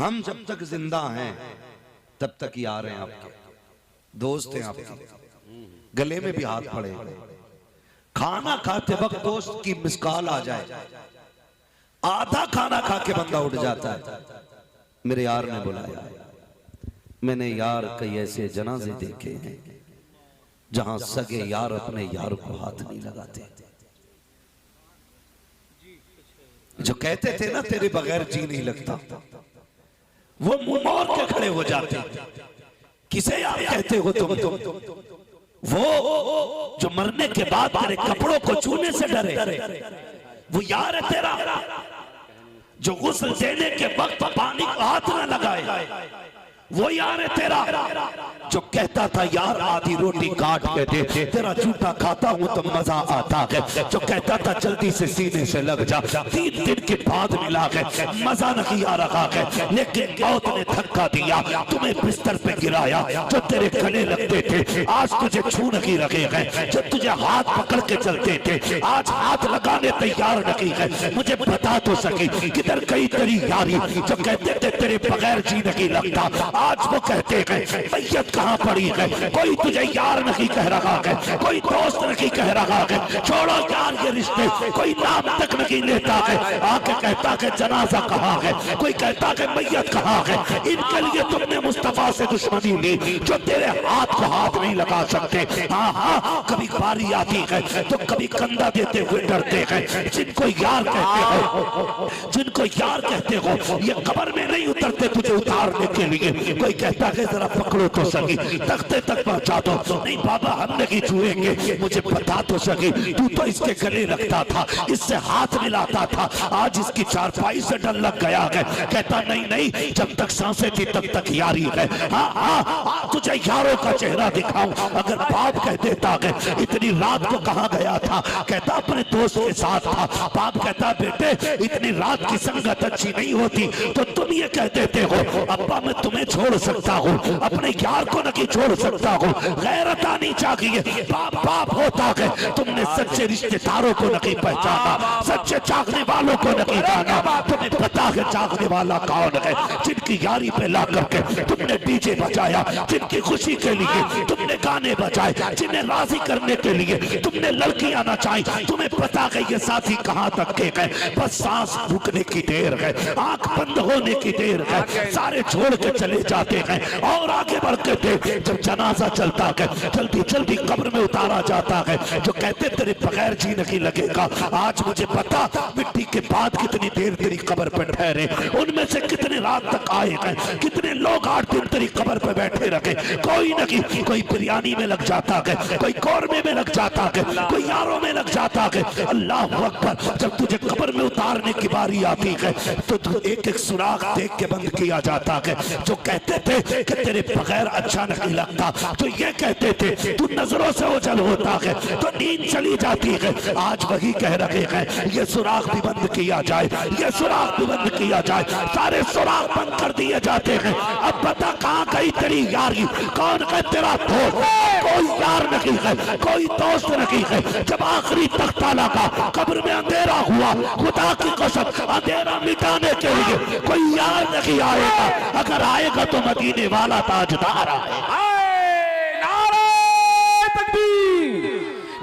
हम जब तक जिंदा हैं तब तक यार हैं आपके, दोस्त हैं आपके, गले में भी हाथ पड़े। खाना खाते वक्त दोस्त की मिसकॉल आ जाए, आधा खाना खा के बंदा उठ जाता है, मेरे यार ने बुलाया। मैंने यार कई ऐसे जनाजे देखे हैं जहां सगे यार अपने यार को हाथ नहीं लगाते। जो कहते थे ना तेरे बगैर जी नहीं लगता, वो मुंह मोड़ के खड़े हो जाते। किसे यार कहते हो तुम? वो जो मरने के बाद तेरे कपड़ों को छूने से डरे, वो यार है तेरा। जो गुस्ल देने के वक्त पानी को हाथ न लगाए, वो यार है तेरा। जो कहता था यार आधी रोटी काट के दे, तेरा झूठा खाता हूं तो मजा आता है। जो कहता था जल्दी से सीने से लग जा, 3 दिन के बाद मिला है, मजा नहीं आ रहा है, लेकिन मौत ने धक्का दिया, तुम्हें बिस्तर पे गिराया। जो तेरे गले लगते थे आज तुझे छू नहीं रहे हैं, जो तुझे हाथ पकड़ के चलते थे आज हाथ लगाने तैयार नहीं है। मुझे बता तो सके किधर गई तेरी यारी? जो कहते थे तेरे बगैर जी नहीं लगता, आज वो कहते हैं मैयत कहाँ पड़ी है। कोई तुझे यार नहीं कह रहा है, कोई दोस्त नहीं कह रहा है। छोड़ो यार ये रिश्ते, कोई नाम तक नहीं लेता है। आके कहता है जनाजा कहाँ है, कोई कहता है मैयत कहाँ है। इनके लिए तुमने मुस्तफा से दुश्मनी ली, जो तेरे हाथ को हाथ नहीं लगा सकते। हाँ हाँ, कभी बारी आती है तो कभी कंधा देते हुए डरते हैं। जिनको यार कहते हो, जिनको यार कहते हो, ये कब्र में नहीं उतरते तुझे उतारने के लिए। कोई कहता है जरा पकड़ो तो सही, तख्ते तक पहुंचा दो। नहीं बाबा हम नहीं छुएंगे, मुझे बता तो सही, तू तो इसके गले लगता था, इससे हाथ मिलाता था, आज इसकी चारपाई से डर लग गया है। कहता नहीं नहीं, जब तक सांसें थी तब तक यारी है। हाँ हाँ, तुझे यारों का चेहरा दिखाऊं। अगर बाप कह देता है इतनी रात को कहाँ गया था, कहता अपने दोस्त के साथ था। बाप कहता बेटे इतनी रात की संगत अच्छी नहीं होती, तो तुम ये कह देते हो अब्बा मैं तुम्हें छोड़ सकता हूँ, अपने यार को नहीं छोड़ सकता हूँ। गैरत आनी चाहिए। बाप बाप होता है, तुमने सच्चे रिश्तेदारों को नहीं पहचाना, सच्चे चाहने वालों को नहीं जाना। तुम्हें पता है चाहने वाला कौन है? जिनकी यारी पे ला करके तुमने डीजे बजाया, जिनकी खुशी के लिए तुमने गाने बजाए, जिन्हें राजी करने के लिए तुमने लड़कियां नचाई। तुम्हें पता है ये साथी कहाँ तक के गए? बस सांस रुकने की देर है, आंख बंद होने की देर है, सारे छोड़ के चले जाते हैं और आगे बढ़ते थे। जब जनाजा चलता है जल्दी जल्दी कब्र में उतारा जाता है। जो कहते तेरे बगैर जी नहीं लगेगा, आज मुझे पता मिट्टी के बाद कितनी देर तेरी कब्र पर ठहरे, उनमें से कितने रात तक आए हैं, कितने लोग 8 दिन तेरी कब्र पर बैठे रखे। कोई नहीं, कोई बिरयानी में लग जाता है, कोई कौरमे में लग जाता है, कोई यारों में लग जाता है। अल्लाह अकबर। जब तुझे कब्र में उतारने की बारी आती है तो एक एक सुराख देख के बंद किया जाता है। जो कहते थे कि तेरे बगैर अच्छा नहीं लगता, तो ये कहते थे तू नजरों से ओझल होता है तो नींद चली जाती है, आज वही कह रहे हैं ये सुराख भी बंद किया जाए, ये सुराख भी बंद किया जाए। सारे सुराख बंद कर दिए जाते हैं। अब बता कहाँ गई तेरी यारी? कौन है तेरा दोस्त? कोई यार नहीं है, कोई दोस्त नहीं है। जब आखिरी तख्ता लगा, कब्र में अंधेरा हुआ, खुदा की कसम अंधेरा मिटाने के लिए कोई यार नहीं आएगा। अगर आएगा तो मदीने वाला ताजदार आएगा। नारे तकबीर,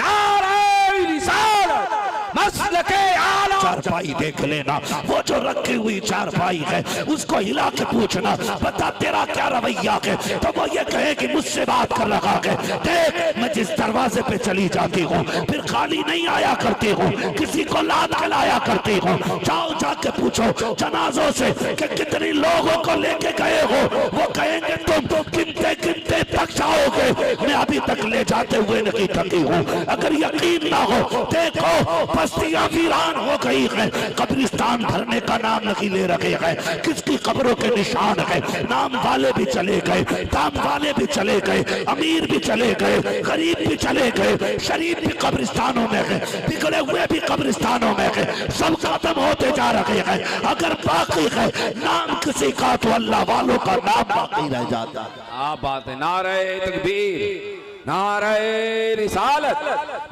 नारे रिसालत, मसलके आला। चारपाई देख लेना, वो जो रखी हुई चारपाई है उसको हिला के पूछना बता तेरा क्या रवैया है, तो वो ये कहे कि मुझसे बात कर रहा है। देख मैं जिस दरवाजे पे चली जाती हूँ फिर खाली नहीं आया करती हूँ, किसी को लाद के लाया करती हूँ। जाओ जाके पूछो जनाजों से कि कितने लोगों को लेके गए हो, वो कहेंगे तुम गिनते गिनते थक जाओगे, मैं अभी तक ले जाते हुए नहीं थकी हूँ। अगर यकीन ना हो देखो बस्तियां वीरान हो गई है, कब्रिस्तान भरने का नाम नहीं ले रखे हैं, किसकी कब्रों के निशान है। नाम वाले भी चले गए, दाम वाले भी चले गए, अमीर भी चले गए, गरीब भी चले गए, शरीफ भी कब्रिस्तानों में है, बिगड़े हुए भी कब्रिस्तानों में है, सब खत्म होते जा रहे हैं। अगर बाकी है नाम किसी का तो अल्लाह वालों का नाम बाकी रह जाता है। आप बात है। नारे तकबीर, नारे रिसालत,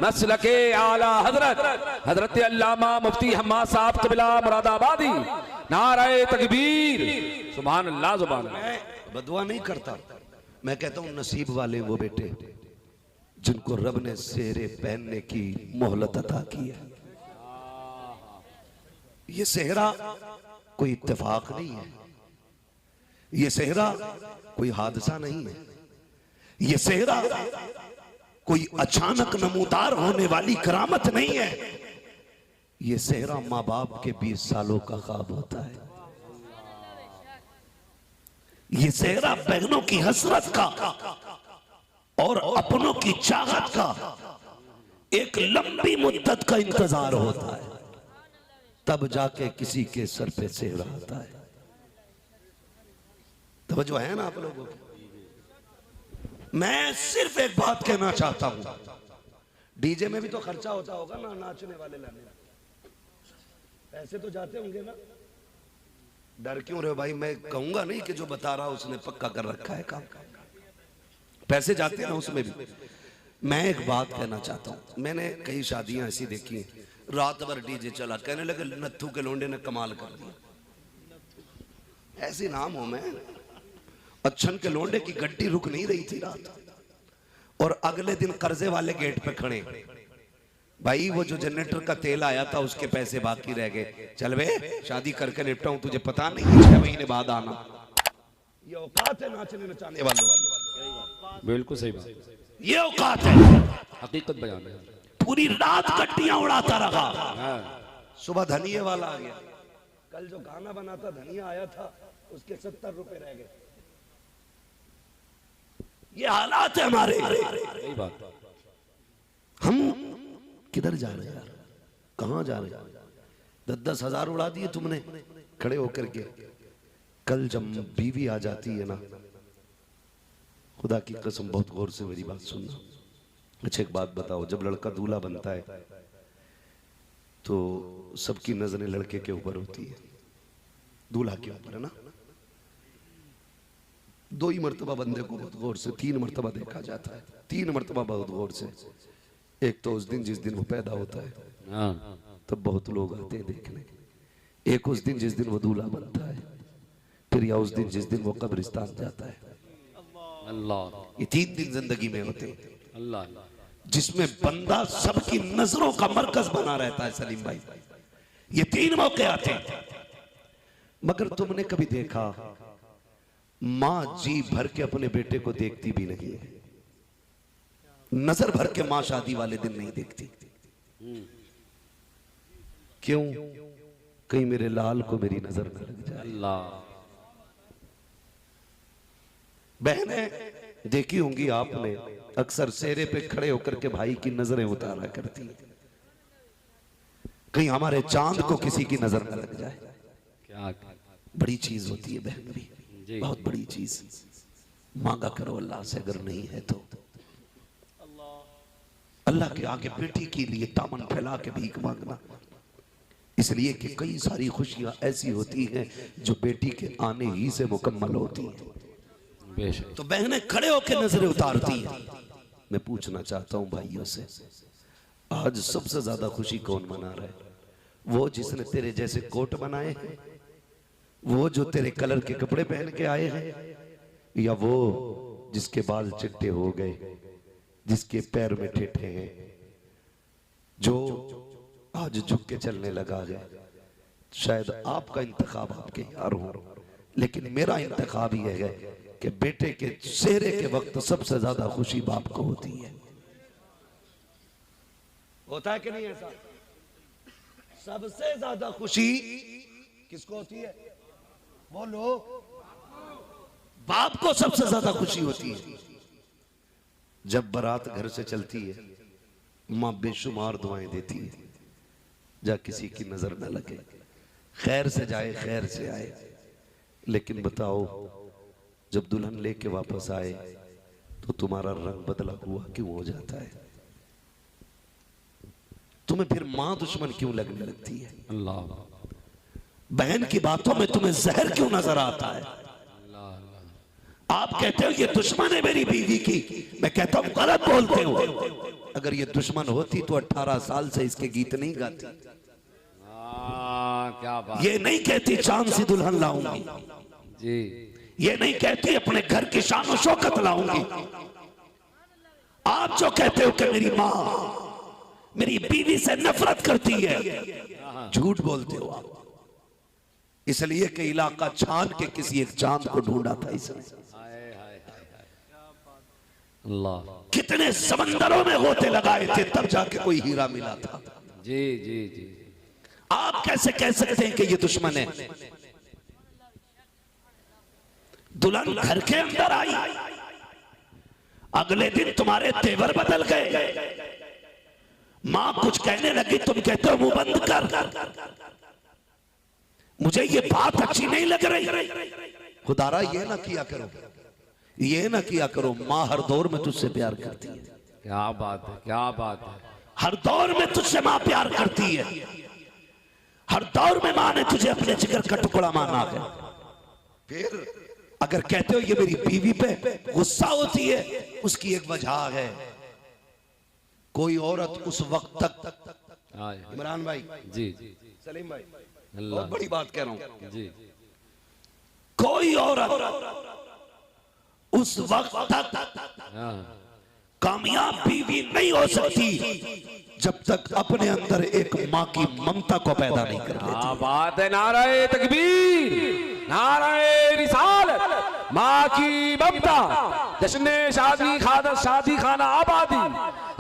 मसलके आला हजरत हजरत अल्लामा मुफ्ती हम्मा साहब कबिला मुरादाबादी। नारे तकबीर। सुभान अल्लाह सुभान अल्लाह। मैं बदुआ नहीं करता, मैं कहता हूं नसीब वाले वो बेटे जिनको रब ने सेहरे पहनने की मोहलत अता की है। ये सेहरा कोई इत्तेफाक नहीं है, ये सेहरा कोई हादसा नहीं है, ये सेहरा कोई अचानक नमूदार होने वाली करामत नहीं है। ये सेहरा माँ बाप के 20 सालों का ख्वाब होता है। ये सेहरा बहनों की हसरत का और अपनों की चाहत का एक लंबी मुद्दत का इंतजार होता है, तब जाके किसी के सर पे सेहरा आता है। तवज्जो है ना आप लोगों की? मैं सिर्फ एक बात कहना चाहता हूं, डीजे में भी तो खर्चा होता होगा ना, नाचने वाले लाने में पैसे तो जाते होंगे ना। डर क्यों रहे हो भाई? मैं कहूंगा नहीं कि जो बता रहा उसने पक्का कर रखा है काम, पैसे जाते हैं ना उसमें भी। मैं एक बात कहना चाहता हूं, मैंने कई शादियां ऐसी देखी हैं, रात भर डीजे चला, कहने लगे नत्थू के लोंडे ने कमाल कर दिया। ऐसी नाम हो मैं, अच्छन के लोंडे की गड्डी रुक नहीं रही थी रात, और अगले दिन कर्जे वाले गेट पे खड़े, भाई वो जो जनरेटर का तेल आया था उसके पैसे बाकी रह गए, चल बे शादी करके निपटाऊं, तुझे पता नहीं 6 महीने बाद आना। ये औकात है नाचने नचाने वालों की। बिल्कुल सही बात, ये औकात है, हकीकत बयान है। पूरी रात गड्डियां उड़ाता रहा, हाँ। सुबह धनिये वाला आ गया। कल जो गाना बना था धनिया आया था, उसके 70 रुपए रह गए। ये हालात है हमारे। सही बात। हम किधर जा रहे हैं यार, कहां जा रहे हैं? 10-10 हजार उड़ा दिए तुमने खड़े होकर के। कल जब बीवी आ जाती है ना, खुदा की कसम बहुत गौर से मेरी बात सुनना। अच्छा एक बात बताओ, जब लड़का दूल्हा बनता है तो सबकी नजरें लड़के के ऊपर होती है, दूल्हा के ऊपर, है ना? 2 ही मर्तबा बंदे को बहुत गौर से, 3 मर्तबा देखा जाता है, 3 मर्तबा बहुत गौर से। एक तो उस दिन जिस दिन वो पैदा होता है, तब बहुत लोग आते हैं देखने। एक उस दिन जिस दिन वो दूल्हा बनता है, फिर या उस दिन जिस दिन वो कब्रिस्तान जाता है। अल्लाह, ये 3 दिन जिंदगी में होते हैं अल्लाह, जिसमें बंदा सबकी नजरों का मरकज बना रहता है। सलीम भाई, ये 3 मौके आते हैं। मगर तुमने कभी देखा मां जी भर के अपने बेटे को देखती भी नहीं है, नजर भर के मां शादी वाले दिन नहीं देखती। क्यों? कहीं मेरे लाल को मेरी नजर न लग जाए। अल्लाह, बहनें देखी होंगी आपने, अक्सर सेहरे पे खड़े होकर के भाई की नजरें उतारा करती, कहीं हमारे चांद को किसी की नजर न लग जाए। क्या बड़ी चीज होती है बहन भी, बहुत बड़ी चीज। मांगा करो अल्लाह से, अगर नहीं है तो अल्लाह के आगे बेटी के लिए दामन फैला के भीख मांगना, इसलिए कि कई सारी खुशियां ऐसी होती हैं जो बेटी के आने ही से मुकम्मल होती हैं। तो बहनें खड़े होकर नजरें उतारती हैं। मैं पूछना चाहता हूं भाइयों से, आज सबसे ज्यादा खुशी कौन मना रहा है? वो जिसने तेरे जैसे कोट बनाए हैं, वो जो तेरे कलर के कपड़े पहन के आए हैं, या वो जिसके बाल चिट्टे हो गए, जिसके पैर में ठेठे हैं, जो आज झुक के चलने लगा है? शायद आपका इंतखाब आपके यार हो, लेकिन मेरा इंतखाब यह है कि बेटे के चेहरे के वक्त सबसे ज्यादा खुशी बाप को होती है। होता है कि नहीं ऐसा? सबसे ज्यादा खुशी किसको होती है? बोलो। बाप को सबसे ज्यादा खुशी होती है। जब बारात घर से चलती है, मां बेशुमार दुआएं देती है, जा किसी की नजर न लगे, खैर से जाए खैर से आए। लेकिन बताओ, जब दुल्हन लेके वापस आए तो तुम्हारा रंग बदला हुआ क्यों हो जाता है? तुम्हें फिर मां दुश्मन क्यों लगने लगती है? अल्लाह, बहन की बातों में तुम्हें जहर क्यों नजर आता है? आप कहते हो ये दुश्मन है मेरी बीवी की, मैं कहता हूं गलत बोलते हो। अगर ये दुश्मन होती तो 18 साल से इसके गीत नहीं गाती, क्या बात। ये नहीं कहती चांद सी दुल्हन लाऊंगी, जी ये नहीं कहती अपने घर की शान और शौकत लाऊंगी। आप जो कहते हो कि मेरी माँ मेरी बीवी से नफरत करती है, झूठ बोलते हो आप। इसलिए कि इलाका छान के किसी एक चांद को ढूंढा था इसने। अल्लाह। कितने समंदरों में गोते लगाए थे तब जाके कोई हीरा मिला था। जी जी जी। आप कैसे कह सकते हैं कि ये दुश्मन है? दुल्हन घर के अंदर आई, अगले दिन तुम्हारे तेवर बदल गए। मां कुछ कहने लगी, तुम कहते हो मुंह बंद कर। मुझे ये बात अच्छी नहीं लग रही। खुदारा ये ना किया करो, ये ना किया करो। मां हर दौर में तुझसे प्यार करती है। क्या बात है, क्या बात है। हर दौर में तुझसे मां प्यार करती है। हर दौर में मां ने तुझे अपने जिगर का टुकड़ा माना है। फिर अगर कहते हो ये मेरी बीवी पे गुस्सा होती है, उसकी एक वजह है। कोई औरत उस वक्त तक, इमरान भाई जी जी सलीम भाई, अल्लाह बहुत बड़ी बात कह रहा हूं जी। कोई औरत उस वक्त तक कामयाब बीवी नहीं हो सकती जब तक अपने अंदर एक माँ की ममता को पैदा नहीं कर लेती। क्या बात है। नाराए तकबीर, नाराए रिसालत, माँ की ममता, जश्न शादी खाना आबादी,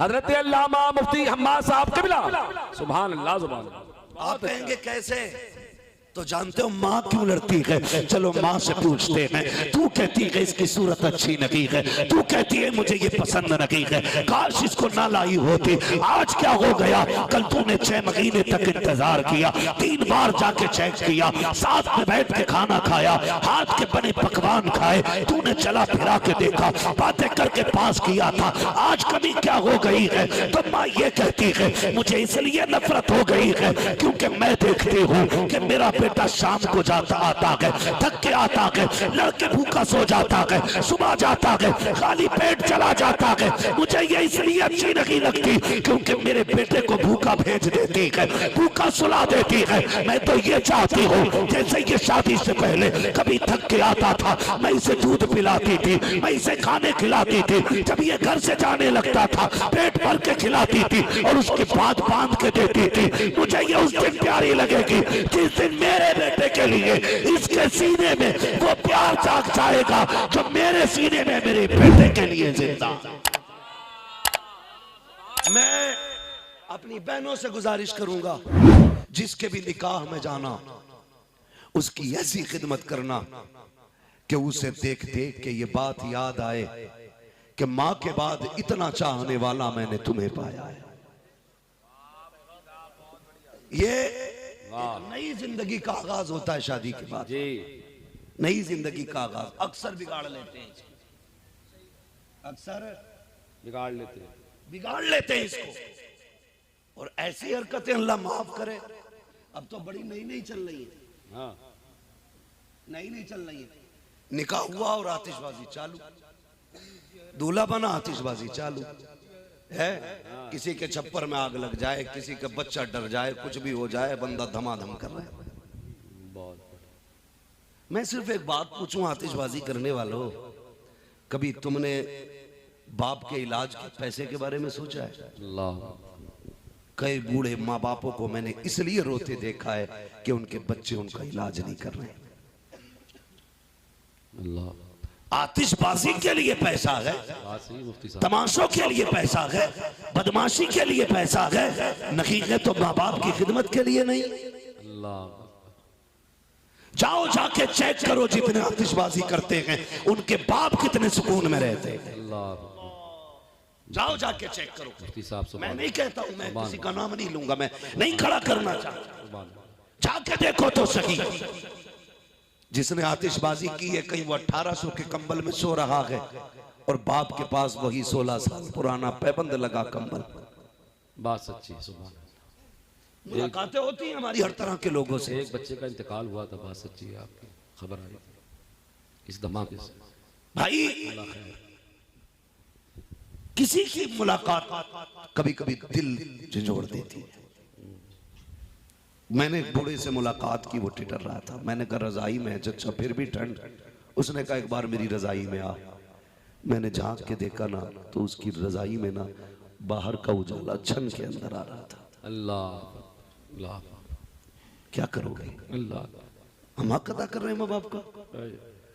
हजरत अल्लामा मुफ्ती हम्माद साहब किबला। सुभान अल्लाह, सुभान अल्लाह। आप कहेंगे कैसे? तो जानते हो माँ क्यों लड़ती है? चलो माँ से पूछते हैं। तू कहती है इसकी सूरत अच्छी नहीं है, तू कहती है मुझे ये पसंद नहीं है, काश इसको ना लाई होती। आज क्या हो गया? कल तूने 6 महीने तक इंतजार किया, 3 बार जाके चेक किया, साथ में बैठ के खाना खाया, हाथ के बने पकवान खाए, तूने चला फिरा के देखा, बातें करके पास किया था। आज कभी क्या हो गई है? तो माँ ये कहती है मुझे इसलिए नफरत हो गई है क्योंकि मैं देखती हूँ कि मेरा बेटा शाम को जाता आता है, थक के आता है, लड़के भूखा सो जाता है, सुबह जाता है, खाली पेट चला जाता है। मुझे ये इसलिए अच्छी नहीं लगती क्योंकि मेरे बेटे को भूखा भेज देती है, भूखा सुला देती है। मैं तो ये चाहती हूँ जैसे ये शादी से पहले कभी थक के आता था, मैं इसे दूध पिलाती थी, मैं इसे खाने खिलाती थी, जब ये घर से जाने लगता था पेट भर के खिलाती थी और उसके बाद बांध के देती थी। मुझे ये उस दिन प्यारी लगेगी जिस दिन मेरे बेटे के लिए इसके सीने में वो प्यार जाग जाएगा जो मेरे सीने में मेरे बेटे के लिए जिंदा। मैं अपनी बहनों से गुजारिश करूंगा जिसके भी निकाह में जाना उसकी ऐसी खिदमत करना कि उसे देख देख के ये बात याद आए कि मां के बाद इतना चाहने वाला मैंने तुम्हें पाया है। ये नई जिंदगी का आगाज होता है शादी के बाद जी। नई जिंदगी का आगाज अक्सर बिगाड़ लेते हैं, अक्सर बिगाड़ लेते हैं इसको। और ऐसी हरकतें अल्लाह माफ करे अब तो बड़ी नई नई चल रही है। नई नई चल रही है। निकाह हुआ और आतिशबाजी चालू, दूल्हा बना आतिशबाजी चालू है। किसी के छप्पर में आग लग जाए, किसी का बच्चा डर जाए, कुछ भी हो जाए, बंदा धमाधम कर रहा है। मैं सिर्फ एक बात पूछूं आतिशबाजी करने वालों, कभी तुमने बाप के इलाज के पैसे के बारे में सोचा है? कई बूढ़े माँ बापों को मैंने इसलिए रोते देखा है कि उनके बच्चे उनका इलाज नहीं कर रहे। आतिशबाजी के लिए पैसा है, तमाशों के लिए पैसा है, बदमाशी के लिए पैसा है, नहीं है तो माँ बाप की खिदमत के लिए नहीं। जाओ जाके चेक करो जितने आतिशबाजी करते हैं उनके बाप कितने सुकून में रहते हैं। जाओ जाके चेक करो। मैं नहीं कहता हूं, मैं किसी का नाम नहीं लूंगा, मैं नहीं खड़ा करना चाहता, जाके देखो तो सही। जिसने आतिशबाजी की है कहीं वो 1800 के कंबल में सो रहा है और बाप के पास वही 16 साल पुराना पैबंद लगा कंबल। बात सच्ची है। सुभान मुलाकातें होती हैं हमारी हर तरह के लोगों से। एक बच्चे का इंतकाल हुआ था, बात सच्ची है, आपकी खबर आई थी इस धमाके से। भाई किसी की मुलाकात कभी कभी दिल झंझोड़ देती है। मैंने एक बूढ़े से मुलाकात की, वो टिटर रहा था। मैंने कहा रजाई में है चचा, फिर भी ठंड। उसने कहा एक बार मेरी रजाई में आ। मैंने झांक के देखा ना तो उसकी रजाई में ना बाहर का उजाला छन के अंदर आ रहा था। अल्लाह अल्लाह, क्या करोगे? अल्लाह हम हक अदा कर रहे हैं माँ बाप का,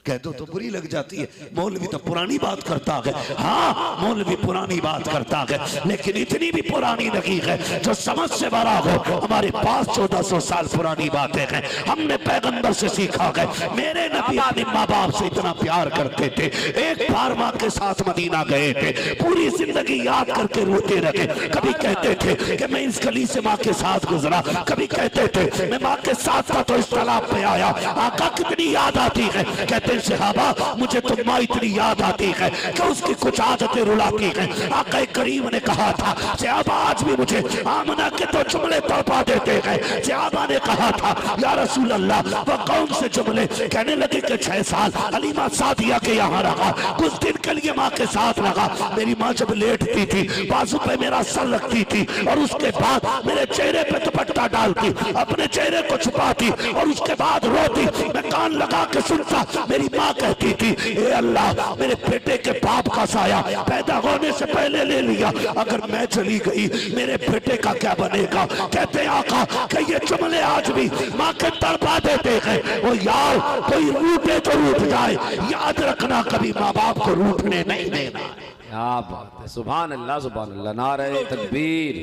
कह दो तो बुरी लग जाती है। मौलवी तो पुरानी बात करता है, हाँ मौलवी पुरानी बात करता है, लेकिन इतनी भी पुरानी नहीं है जो समझ से बड़ा हो। हमारे पास 1400 साल पुरानी बातें हैं, हमने पैगंबर से सीखा है। मेरे नबी अपने माँ बाप से इतना प्यार करते थे। एक बार माँ के साथ मदीना गए थे, पूरी जिंदगी याद करके रोते रहे। कभी कहते थे कि मैं इस गली से माँ के साथ गुजरा, कभी कहते थे मैं माँ के साथ था तो इस तालाब पे आया। आका कितनी याद आती है। कहते सहाबा मुझे तो माँ इतनी याद आती है कि उसकी कुछ आदतें रुलाती हैं। आका करीम ने कहा था सहाबा आज भी मुझे आमना के तो जुमले तड़पा देते हैं। सहाबा ने कहा था या रसूल अल्लाह वो कौन से जुमले? कहने लगे कि 6 साल हलीमा सादिया के यहाँ रहा, कुछ दिन के लिए माँ के साथ रहा। मेरी माँ जब लेटती थी बाजू पे मेरा सर रखती थी और उसके बाद मेरे चेहरे पे दुपट्टा डालती, अपने चेहरे को छुपाती और उसके बाद रोती। मैं कान लगा के सुनता। मेरी माँ कहती थी ए अल्लाह मेरे बेटे के पाप का साया पैदा होने से पहले ले लिया, अगर मैं चली गई मेरे बेटे का क्या बनेगा? कहते आका कि ये जुमले आज भी माँ के तड़पा देते हैं। वो यार कोई रूठे तो रूठ जाए, याद रखना कभी माँ बाप को रूठने नहीं देना। क्या बात है, सुभान अल्लाह सुभान अल्लाह। नारे तकबीर,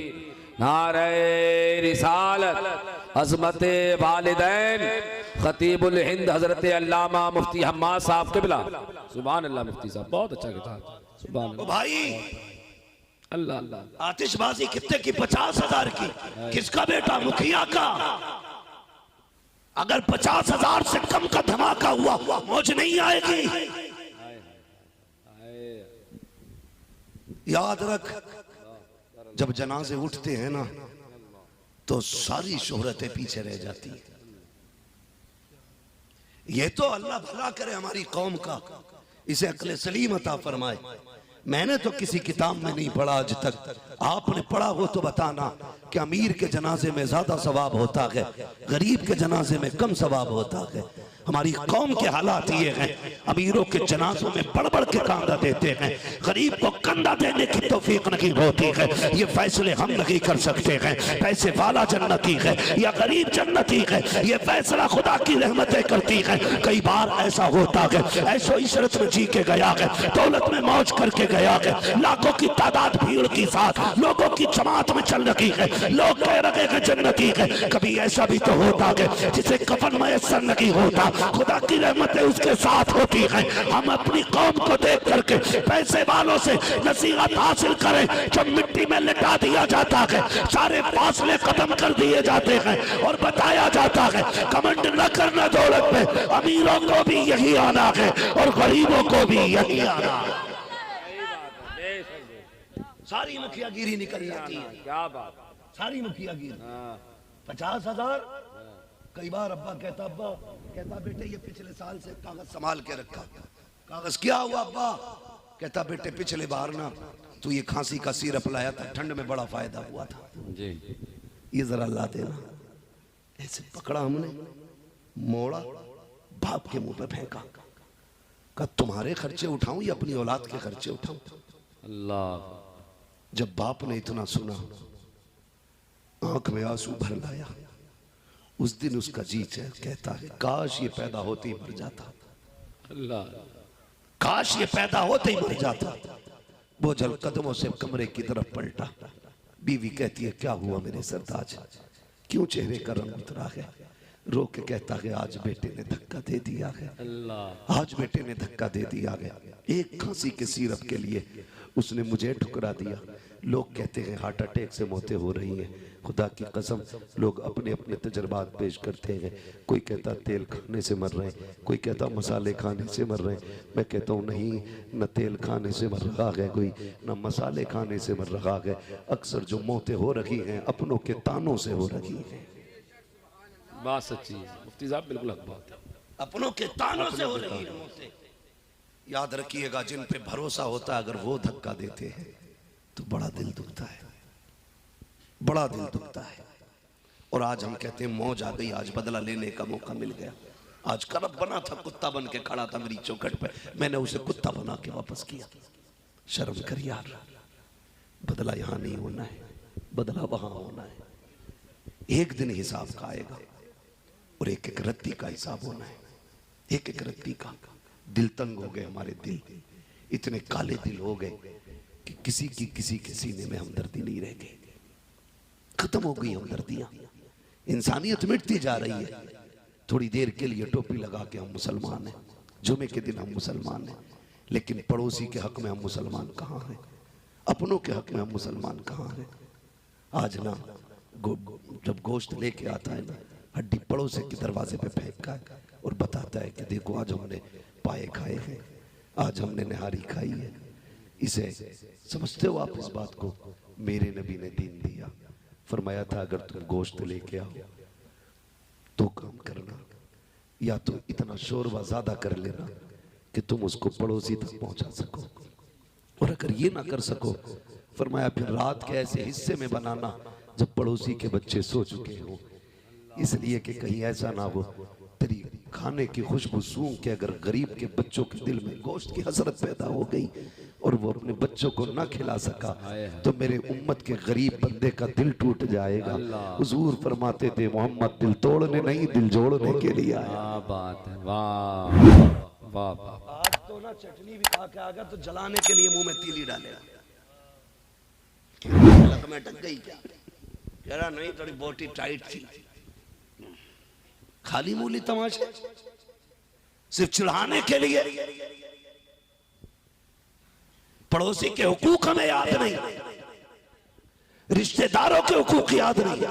नारे रिसालत, अज़मत वालिदैन, खतीबुल हिंद हजरत अल्लामा मुफ्ती हम्माद साहब क़िबला। सुभान अल्लाह मुफ्ती साहब, बहुत अच्छा किताब। सुभान अल्लाह भाई अल्लाह अल्लाह। आतिशबाजी कितने की? 50,000 की। किसका बेटा? मुखिया का। अगर 50,000 से कम का धमाका हुआ मौज नहीं आएगी। याद रख जब जनाजे उठते हैं ना तो सारी शोहरतें पीछे रह जाती है। ये तो अल्लाह भला करे हमारी कौम का, इसे अक्ल सलीम अता फरमाए। मैंने तो किसी किताब में नहीं पढ़ा आज तक, आपने पढ़ा हो तो बताना कि अमीर के जनाजे में ज्यादा सवाब होता है, गरीब के जनाजे में कम सवाब होता है। हमारी कौम के हालात ये हैं, अमीरों के जनाजों में बढ़ बढ़ के कंधा देते हैं, गरीब को कंधा देने की तौफीक नहीं होती है। ये फैसले हम नहीं कर सकते हैं, पैसे वाला जन्नती है या गरीब जन्नती है, ये फैसला खुदा की रहमतें करती है। कई बार ऐसा होता है ऐसो इशरत में जी के गया है, दौलत में मौज करके गया है, लाखों की तादाद भीड़ के साथ लोगों की जमात में चल रही है, लोग कह रहे हैं जन्नती है। कभी ऐसा भी तो होता है जिसे कफन मयसर नहीं होता, खुदा की रहमतें उसके साथ होती हैं। हम अपनी कौम को देख करके पैसे वालों से नसीहत हासिल करें, जब मिट्टी में लिटा दिया जाता है, सारे फासले खत्म कर दिए जाते हैं और बताया जाता है कमेंट न करना दौलत पे, अमीरों को भी यही आना है और गरीबों को भी यही आना है। सारी मुखियागिरी निकल जाती है। क्या बात, सारी मुखियागिरी। 50,000। कई बार अब्बा कहता बेटे ये पिछले साल से कागज संभाल के रखा। कागज क्या हुआ अब्बा? कहता बेटे पिछले बार ना तू ये खांसी का सिरप लाया था, ठंड में बड़ा फायदा हुआ था जी, ये जरा ला देना। ऐसे पकड़ा हमने, मोड़ा, बाप के मुंह पे फेंका। कहा तुम्हारे खर्चे उठाऊं या अपनी औलाद के खर्चे उठाऊं? अल्लाह। जब बाप ने इतना सुना आंख में आंसू भर लाया। उस दिन उसका जी कहता है काश ये पैदा होते ही मर जाता, अल्लाह, काश ये पैदा होते ही मर जाता। वो जल कदमों से कमरे की तरफ पलटा। बीवी कहती है क्या हुआ मेरे सरताज, क्यों चेहरे का रंग उतरा है? रो के कहता है आज बेटे ने धक्का दे दिया है, अल्लाह, आज बेटे ने धक्का दे दिया है। एक खांसी के सिरप के लिए उसने मुझे ठुकरा दिया। लोग कहते हैं हार्ट अटैक से मौतें हो रही हैं। खुदा की कसम लोग अपने अपने तजर्बात पेश करते हैं। कोई कहता तेल खाने से मर रहे हैं, कोई कहता मसाले खाने से मर रहे हैं। मैं कहता हूँ नहीं, न तेल खाने से मर रहा है कोई, न मसाले खाने से मर रहा है। अक्सर जो मौतें हो रही हैं अपनों के तानों से हो रही हैं। बात सच्ची है मुफ्ती साहब, बिल्कुल हक बात है, अपनों के तानों से हो रही है मौतें। याद रखिएगा जिन पे भरोसा होता है अगर वो धक्का देते हैं तो बड़ा दिल दुखता है, बड़ा दिल दुखता है। और आज हम कहते हैं मौज आ गई, आज बदला लेने का मौका मिल गया। आज करब बना था, कुत्ता बन के खड़ा था मेरी चौखट पे, मैंने उसे कुत्ता बना के वापस किया। शर्म कर यार, बदला यहां नहीं होना है, बदला वहां होना है। एक दिन हिसाब का आएगा और एक एक रत्ती का हिसाब होना है, एक एक रत्ती का। दिल तंग हो गए हमारे, दिल इतने काले दिल हो गए कि किसी के सीने में हमदर्दी नहीं रह गई, खत्म हो गई हमदर्दियां। इंसानियत मिटती जा रही है। थोड़ी देर के लिए टोपी लगा के हम मुसलमान हैं, जुमे के दिन हम मुसलमान हैं, लेकिन पड़ोसी के हक में हम मुसलमान कहाँ हैं, अपनों के हक में हम मुसलमान कहाँ हैं। आज ना जब गोश्त लेके आता है ना, हड्डी पड़ोसी के दरवाजे पे फेंकता है और बताता है कि देखो आज हमने पाए खाए हैं, आज हमने निहारी खाई है। इसे समझते हो आप इस बात को? मेरे नबी ने दीन दिया, फरमाया था अगर तुम गोश्त लेके आओ तो काम करना, या तो इतना शोरबा ज्यादा कर लेना कि तुम उसको पड़ोसी तक पहुंचा सको, और अगर ये ना कर सको फरमाया फिर रात के ऐसे हिस्से में बनाना जब पड़ोसी के बच्चे सो चुके हो, इसलिए कि कहीं ऐसा ना हो तेरी खाने की खुशबू सूंघ के अगर गरीब के बच्चों के दिल में गोश्त की हसरत पैदा हो गई और वो अपने बच्चों को ना खिला सका तो मेरे उम्मत के गरीब बंदे का दिल टूट जाएगा। हुजूर फरमाते थे मोहम्मद दिल तोड़ने नहीं दिल जोड़ने के लिए आया। बात है, वाह वाह वाह। आज तो ना चटनी भी खा के आ गया तो जलाने के लिए मुंह में तीली डालेगा। लग में अटक गई क्या? कह रहा नहीं, थोड़ी बोटी टाइट थी। खाली मूली तमाशे, सिर्फ चिढ़ाने के लिए। पड़ोसी के हुकूक हमें याद नहीं, रिश्तेदारों के हुकूक याद नहीं,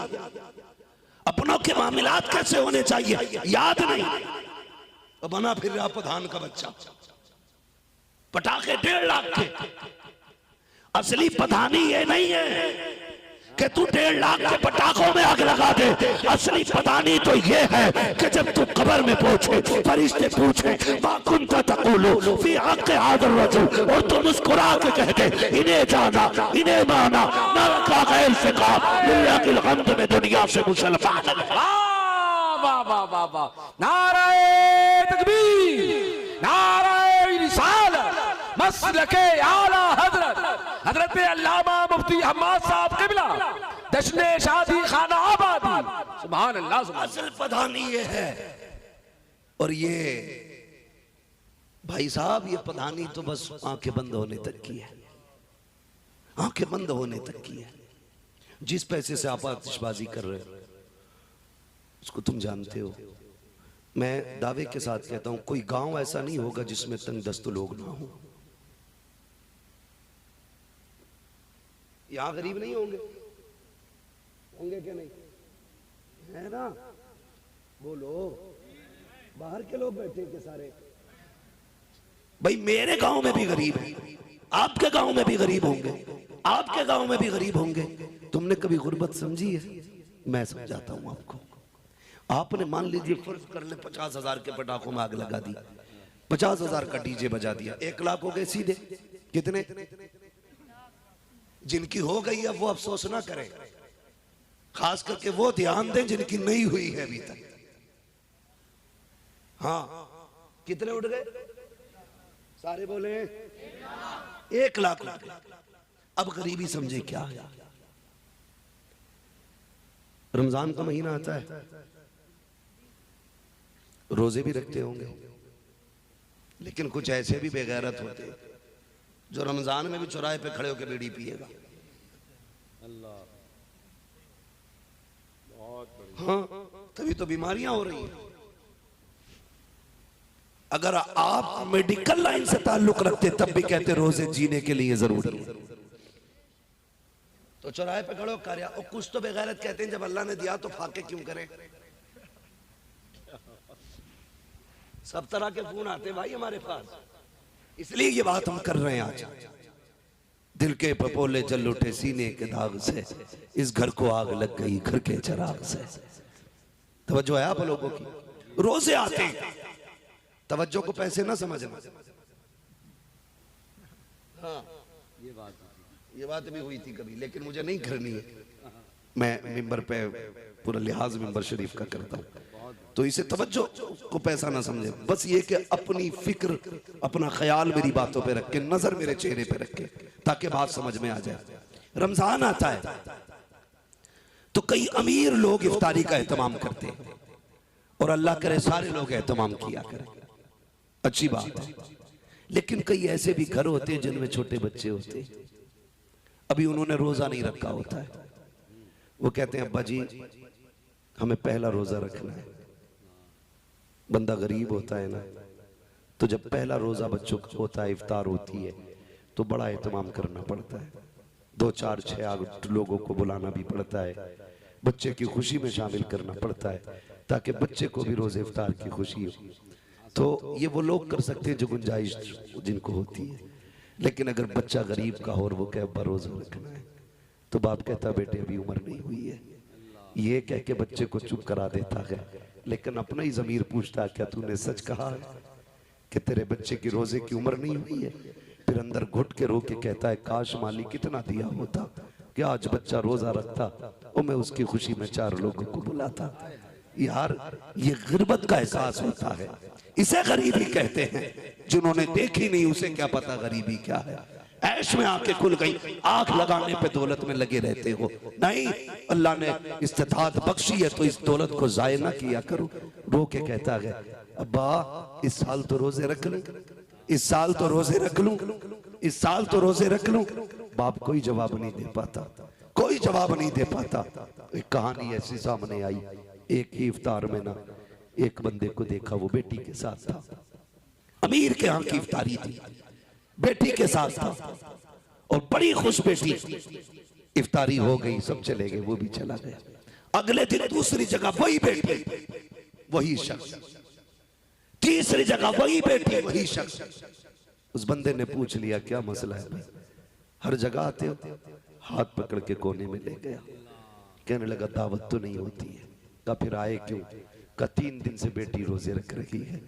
अपनों के मामलात कैसे होने चाहिए याद नहीं। तो बना फिर रहा प्रधान का बच्चा, पटाखे 1.5 लाख के। असली प्रधानी ये नहीं है कि तू 1.5 लाख के पटाखों में आग लगा दे। असली प्रधानी तो ये है कि जब तू कब्र में पहुंचे फरिश्ते पूछे मा कुंता तक़ूलु फी हक़्क़ि हाज़ा रजुल, और तू मुस्कुरा के कह दे इन्हें जाना इन्हें माना ना रखा गैर से कहा लिल्लाह की हम्द में दुनिया से मुसलमान। वाह वाह वाह वाह, नारे तकबीर, नारे रिसालत, मसलके आला हजरत हजरत अल्लामा मुफ्ती हम्माद साहब किबला जश्न शादी खाना आबादी। सुभान अल्लाह। असल प्रधानी ये है। और ये भाई साहब, ये प्रधानी तो बस आंखें बंद होने तक की है, आंखें बंद होने तक की है। जिस पैसे से आप आतिशबाजी कर रहे हो उसको तुम जानते हो। मैं दावे के साथ कहता हूं कोई गांव ऐसा नहीं होगा जिसमें तंगदस्त लोग ना हो। यहां गरीब नहीं होंगे, होंगे क्या? नहीं है ना? बोलो, बाहर के लोग बैठे के सारे। भाई मेरे गांव में भी गरीब है, आपके गांव में भी गरीब होंगे, आपके गांव में भी गरीब होंगे। तुमने कभी गुर्बत समझी है? मैं समझाता हूं आपको। आपने मान लीजिए फर्ज कर ले 50,000 के पटाखों में आग लगा दी, 50,000 का डीजे बजा दिया, 1 लाख हो गए सीधे। कितने? जिनकी हो गई है वो अफसोस ना करें, खास करके वो ध्यान दें जिनकी नहीं हुई है अभी तक। हाँ, कितने उठ गए? सारे बोले 1 लाख उठ गए। अब गरीबी समझे क्या है? रमजान का महीना आता है, रोजे भी रखते होंगे, लेकिन कुछ ऐसे भी बेगैरत होते जो रमजान में भी चौराहे पे खड़े होकर बीड़ी पिएगा। हाँ, तभी तो बीमारियां हो रही हैं। अगर आप मेडिकल लाइन से ताल्लुक रखते तब भी कहते रोजे जीने के लिए जरूरी है। तो चौराहे पे खड़े होकर और कुछ तो बेगैरत कहते हैं जब अल्लाह ने दिया तो फाके क्यों करें? सब तरह के फोन आते भाई हमारे पास, इसलिए ये बात हम कर रहे हैं आज। दिल के पपोले जल उठे सीने के दाग से, इस घर को आग लग गई घर के चिराग से। तवज्जो है आप लोगों की? रोजे आते हैं, तवज्जो को पैसे ना समझना। हाँ, ये बात भी हुई थी कभी, लेकिन मुझे नहीं करनी है। मैं मिंबर पे पूरा लिहाज मिंबर शरीफ का करता हूँ, तो इसे तवज्जो को पैसा ना समझे, बस ये कि अपनी फिक्र अपना ख्याल मेरी बातों पे रख के, नजर मेरे चेहरे पे रख के, ताकि बात समझ में आ जाए। रमजान आता है तो कई अमीर लोग इफ्तारी का एहतमाम करते हैं, और अल्लाह करे सारे लोग एहतमाम किया करें, अच्छी बात है। लेकिन कई ऐसे भी घर होते हैं जिनमें छोटे बच्चे होते हैं, अभी उन्होंने रोजा नहीं रखा होता है, वो कहते हैं अब्बा जी हमें पहला रोजा रखना है। बंदा गरीब होता है ना, तो जब पहला रोजा बच्चों का होता है, इफ्तार होती है, तो बड़ा एहतमाम करना पड़ता है, 2 4 6 लोगों को बुलाना भी पड़ता है, बच्चे की खुशी में शामिल करना पड़ता है, ताकि बच्चे को भी रोजे इफ्तार की खुशी हो। तो ये वो लोग कर सकते हैं जो गुंजाइश जिनको होती है। लेकिन अगर बच्चा गरीब का हो और वो कहे अब्बा रोजा रखना है, तो बाप कहता बेटे अभी उम्र नहीं हुई है, ये कह के बच्चे को चुप करा देता है। लेकिन अपना ही ज़मीर पूछता है क्या तूने सच कहा है कि तेरे बच्चे की रोजे की उम्र नहीं हुई है? फिर अंदर घुट के रो के कहता है काश मालिक कितना दिया होता कि आज बच्चा रोजा रखता और मैं उसकी खुशी में 4 लोगों को बुलाता। यार ये गिरबत का एहसास होता है, इसे गरीबी कहते हैं। जिन्होंने देखी नहीं उसे क्या पता गरीबी क्या है। ऐश में आके खुल गई, आंख लगाने पे दौलत में लगे रहते हो। नहीं, अल्लाह ने इस्तिताअत बख्शी है तो इस दौलत को जाया ना किया करो। रो के कहता है अब्बा इस साल तो रोजे रख लूं, इस साल तो रोजे रख लूं, इस साल तो रोजे रख लूं। बाप कोई जवाब नहीं दे पाता, कोई जवाब नहीं दे पाता। एक कहानी ऐसी सामने आई, एक ही इफ्तार में ना एक बंदे को देखा, वो बेटी के साथ था, अमीर के यहाँ की इफ्तारी थी, बेटी के साथ था और बड़ी खुश बेटी। इफ्तारी हो गई, सब चले गए, वो भी चला गया। अगले दिन दूसरी जगह वही बेटी वही शख्स, तीसरी जगह वही बेटी वही शख्स। उस बंदे ने पूछ लिया क्या मसला है भाई, हर जगह आते हो? हाथ पकड़ के कोने में ले गया, कहने लगा दावत तो नहीं होती है। कहा फिर आए क्यों? कहा 3 दिन से बेटी रोजे रख रही है,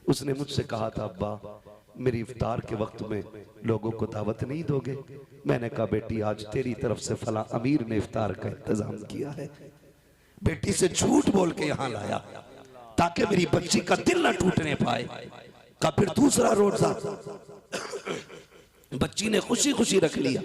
उसने मुझसे कहा था अब्बा मेरी इफ्तार के वक्त में लोगों को दावत नहीं दोगे? मैंने कहा बेटी आज तेरी तरफ से फला अमीर ने इफ्तार का इंतजाम किया है। बेटी से झूठ बोल के यहाँ लाया ताकि मेरी बच्ची का दिल न टूटने पाए। का फिर दूसरा रोजा बच्ची ने खुशी खुशी रख लिया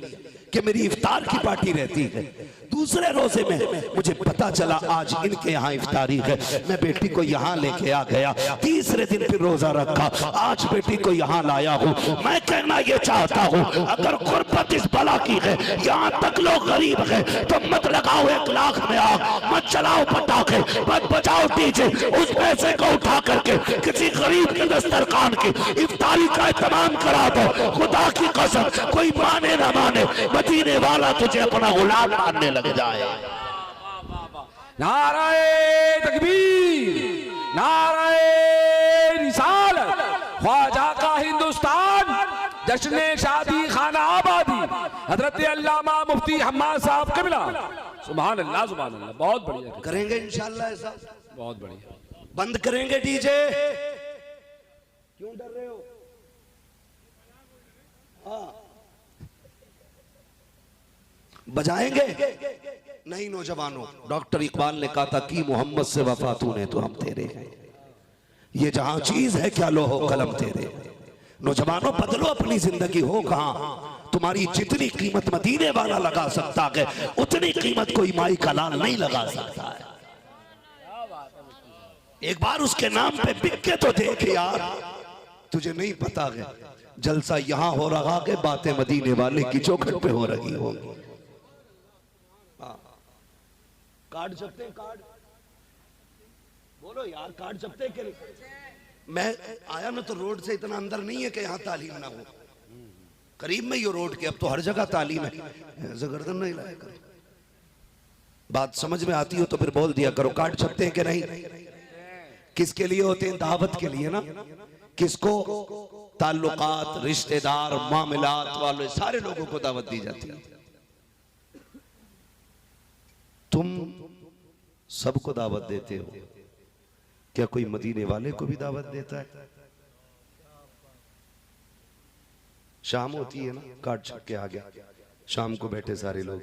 कि मेरी इफ्तार की पार्टी रहती है। दूसरे रोजे में मुझे पता चला आज इनके यहाँ इफ्तारी है, मैं बेटी को यहाँ लेके आ गया। तीसरे दिन फिर रोजा रखा, आज बेटी को यहाँ लाया हूँ। मैं कहना ये चाहता हूँ अगर गुर्बत इस बला की है, यहाँ तक लोग गरीब है, तो मत लगाओ 1 लाख में आग, मत चलाओ पटाखे, मत बजाओ डीजे। उस पैसे को उठा करके किसी गरीब के दस्तरखान की इफ्तारी का एहतमाम करा दो। खुदा की कसम कोई माने ना माने, मदीने वाला तुझे अपना गुलाम मानने लग जाए। नाराए तकबीर, नाराए रिसालत, ख्वाजा का हिंदुस्तान, जश्न शादी खाना आबादी, हजरत अल्लामा मुफ्ती हम्माद साहब क़िबला। सुभान अल्लाह, सुभान अल्लाह। बहुत बढ़िया करेंगे इंशाल्लाह ऐसा, बहुत बढ़िया। बंद करेंगे डीजे, क्यों डर रहे हो? हाँ बजाएंगे नहीं नौजवानों। डॉक्टर इकबाल ने कहा था कि मोहम्मद से वफा तूने तो हम तेरे हैं, ये जहां चीज है क्या लोहो कलम तेरे। नौजवानों बदलो अपनी जिंदगी, हो कहां तुम्हारी जितनी कीमत मदीने वाला लगा सकता है उतनी कीमत कोई माई का लाल नहीं लगा सकता है। एक बार उसके नाम पे बिक के तो देख यार, तुझे नहीं पता है जलसा यहां हो रहा है, बातें मदीने वाले की चौखट पे हो रही होंगी। कार्ड छपते हैं, कार्ड बोलो यार, कार्ड छपते हैं कि नहीं? मैं आया ना तो रोड से इतना अंदर नहीं है कि यहाँ तालीम ना हो, करीब में ये रोड के, अब तो हर जगह तालीम है। गर्दन नहीं लाया करो, बात समझ में आती हो तो फिर बोल दिया करो। कार्ड छपते हैं कि नहीं? किसके लिए होते हैं? दावत के लिए ना। किसको? ताल्लुकात, रिश्तेदार, मामलात वाले सारे लोगों को दावत दी जाती है। तुम सबको दावत देते हो, क्या कोई मदीने वाले को भी दावत देता है? शाम होती है ना, कार्ड छप के आ गया, शाम को बैठे सारे लोग,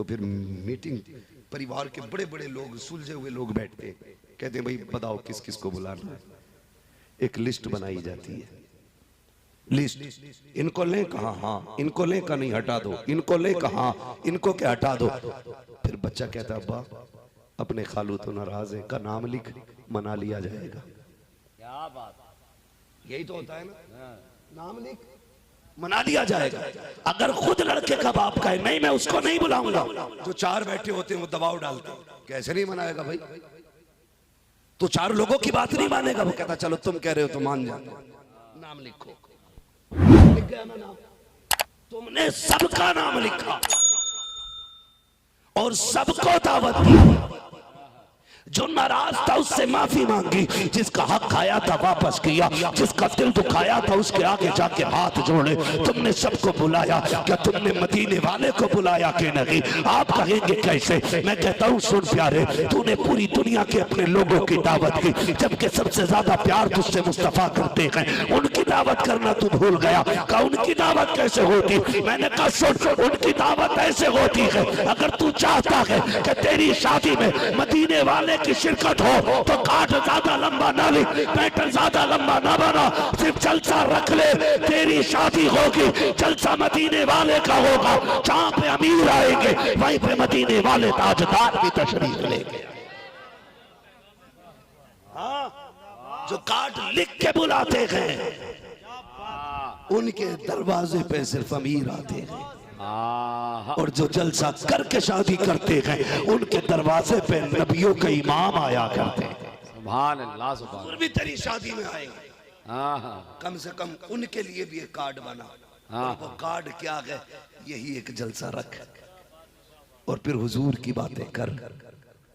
तो फिर मीटिंग परिवार के बड़े बड़े लोग, सुलझे हुए लोग बैठते हैं, कहते हैं भाई बताओ किस किस को बुलाना है। एक लिस्ट बनाई जाती है, लिस्ट, इनको लें कहा, हाँ इनको लें का नहीं हटा दो, इनको लें कहा, इनको क्या हटा दो। फिर बच्चा कहता है अब्बा अपने खालू तो नाराज है, का नाम लिख, मना लिया जाएगा। क्या बात, यही तो होता है ना, नाम लिख मना लिया जाएगा। अगर खुद लड़के का बाप कहे नहीं मैं उसको नहीं बुलाऊंगा, जो चार बैठे होते हैं वो दबाव डालते हैं, कैसे नहीं मनाएगा भाई, तो चार लोगों की बात नहीं मानेगा। वो कहता चलो तुम कह रहे हो तो मान जाते, नाम लिखो। लिख गया ना नाम, तुमने सबका नाम लिखा और सबको दावत दी। जो नाराज था उससे माफी मांगी, जिसका हक खाया था वापस किया, जिसका दिल दुखाया था उसके आगे जाके हाथ जोड़े। तुमने सबको बुलाया, क्या तुमने मदीने वाले को बुलाया कि नहीं? आप कहेंगे कैसे? मैं कहता हूँ सुन प्यारे, तूने पूरी दुनिया के अपने लोगों की दावत की, जबकि सबसे ज्यादा प्यार तुझसे मुस्तफा करते हैं, उनकी दावत करना तू भूल गया। का उनकी दावत कैसे होती? मैंने कहा सुन, उनकी दावत ऐसे होती है, अगर तू चाहता है कि तेरी शादी में मदीने वाले की शिरकत हो तो काट ज्यादा लंबा ना ले, पैटर्न ज्यादा लंबा ना बना, सिर्फ जलसा रख ले, तेरी शादी होगी, जलसा मदीने वाले का होगा। जहां पे अमीर आएंगे वहीं पे मदीने वाले ताजदार भी तशरीफ लेंगे। हाँ, जो कार्ड लिख के बुलाते हैं उनके दरवाजे पे सिर्फ अमीर आते हैं, और जो जलसा करके शादी करते हैं उनके दरवाजे पे नबियों के इमाम आया करते हैं। सुभान अल्लाह, सुभान अल्लाह। भी तेरी शादी में आएंगे, कम से कम उनके लिए भी एक कार्ड बना। वो कार्ड क्या है? यही एक जलसा रख और फिर हुजूर की बातें कर।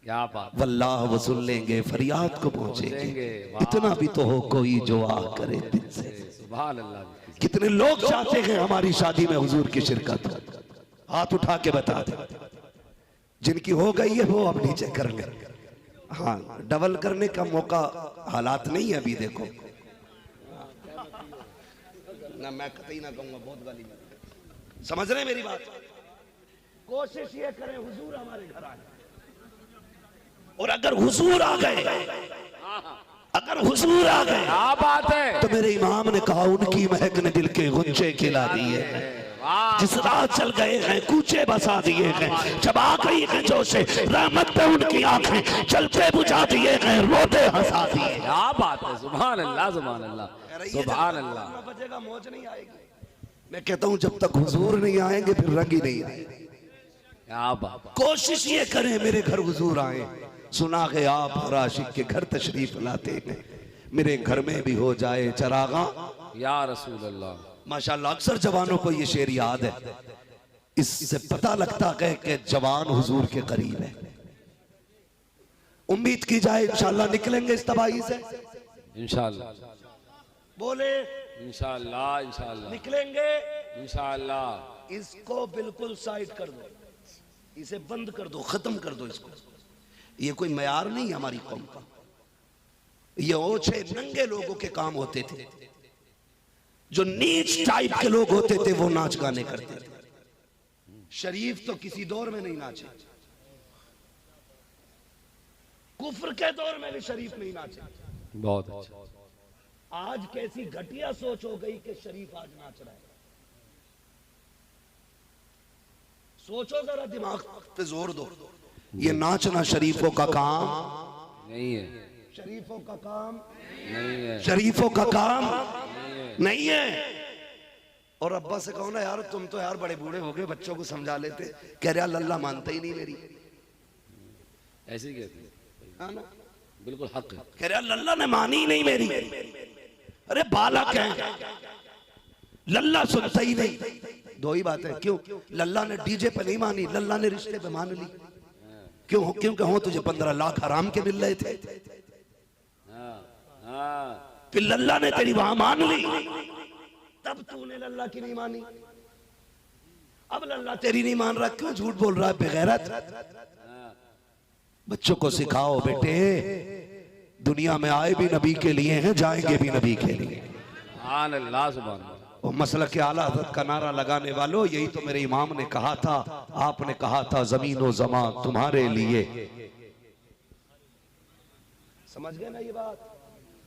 क्या बात, वल्लाह वो सुन लेंगे, फरियाद को पहुंचेंगे। इतना भी तो हो कोई जो आ करे दिल से। सुभान अल्लाह। कितने लोग चाहते हैं हमारी शादी में हुजूर की शिरकत? हाथ उठा के बता दे। जिनकी हो गई है वो अब नीचे कर ले। हाँ, डबल करने का मौका हालात नहीं है अभी। देखो ना, मैं कतई ना कहूंगा, बहुत गाली समझ रहे मेरी बात। कोशिश ये करें हुजूर हमारे घर आए, और अगर हुजूर आ गए, अगर हुजूर आ गए, क्या बात है। तो मेरे इमाम ने कहा उनकी महक ने दिल के गुंजे खिला दिए हैं। जिस राह चल गए हैं कूचे बसा दिए हैं, जब आ गई है जोशे रहमत पे उनकी आंखें चलते बुझा दिए हैं, रोते हंसा दिए। क्या बात है, सुभान अल्लाह, सुभान अल्लाह, सुभान अल्लाह। बजेगा मौज नहीं आएगी। मैं कहता हूँ जब तक हुजूर नहीं आएंगे फिर रंग ही नहीं आएगी। क्या बात। कोशिश ये करें मेरे घर हुजूर आए। सुना है आप हर आशिक के घर तशरीफ लाते हैं, मेरे घर में भी हो जाए चरागा या रसूल अल्लाह। माशाल्लाह, अक्सर जवानों को ये शेर याद है। इससे पता लगता है कि जवान हुजूर के करीब है। उम्मीद की जाए इंशाल्लाह निकलेंगे इस तबाही से, इंशाल्लाह। बोले इंशाल्लाह, इंशाल्लाह निकलेंगे इंशाल्लाह। इसको बिल्कुल साइड कर दो, इसे बंद कर दो, खत्म कर दो इसको। ये कोई मयार नहीं है हमारी कौम का। ये ओछे नंगे लोगों के काम होते थे। जो नीच टाइप के लोग होते थे वो नाच गाने करते थे। शरीफ तो किसी दौर में नहीं नाचे, कुफ्र के दौर में भी शरीफ नहीं नाचे। बहुत अच्छा। आज कैसी घटिया सोच हो गई कि शरीफ आज नाच रहा है। सोचो जरा, दिमाग पे जोर दो। ये नाचना शरीफों का काम नहीं है, शरीफों का काम नहीं है, शरीफों का काम नहीं है। और अब्बा से कहो ना यार तुम तो यार बड़े बूढ़े हो गए, बच्चों को समझा लेते। कह रहा लल्ला मानता ही नहीं मेरी। ऐसे ही कहते हैं ना, बिल्कुल हक है। कह रहा लल्ला ने मानी ही नहीं मेरी। अरे बालक है, लल्ला सुनता ही नहीं। दो ही बात है। क्यों? लल्ला ने डीजे पे नहीं मानी, लल्ला ने रिश्ते पे मान ली। क्यों? क्योंकि हो तुझे 15 लाख हराम के मिल रहे थे। फिर लल्ला ने तेरी वहां मान ली, तब तूने लल्ला की नहीं मानी। अब लल्ला तेरी नहीं मान रहा, क्यों झूठ बोल रहा है बेगैरत? बच्चों को सिखाओ बेटे, दुनिया में आए भी नबी के लिए हैं, जाएंगे भी नबी के लिए। सुभान अल्लाह, सुभान अल्लाह। और मसलक के आला हज़रत का नारा लगाने वालों, यही तो मेरे इमाम ने कहा था। आपने कहा था ज़मीन व ज़मा तुम्हारे लिए। समझ गए ना ये बात?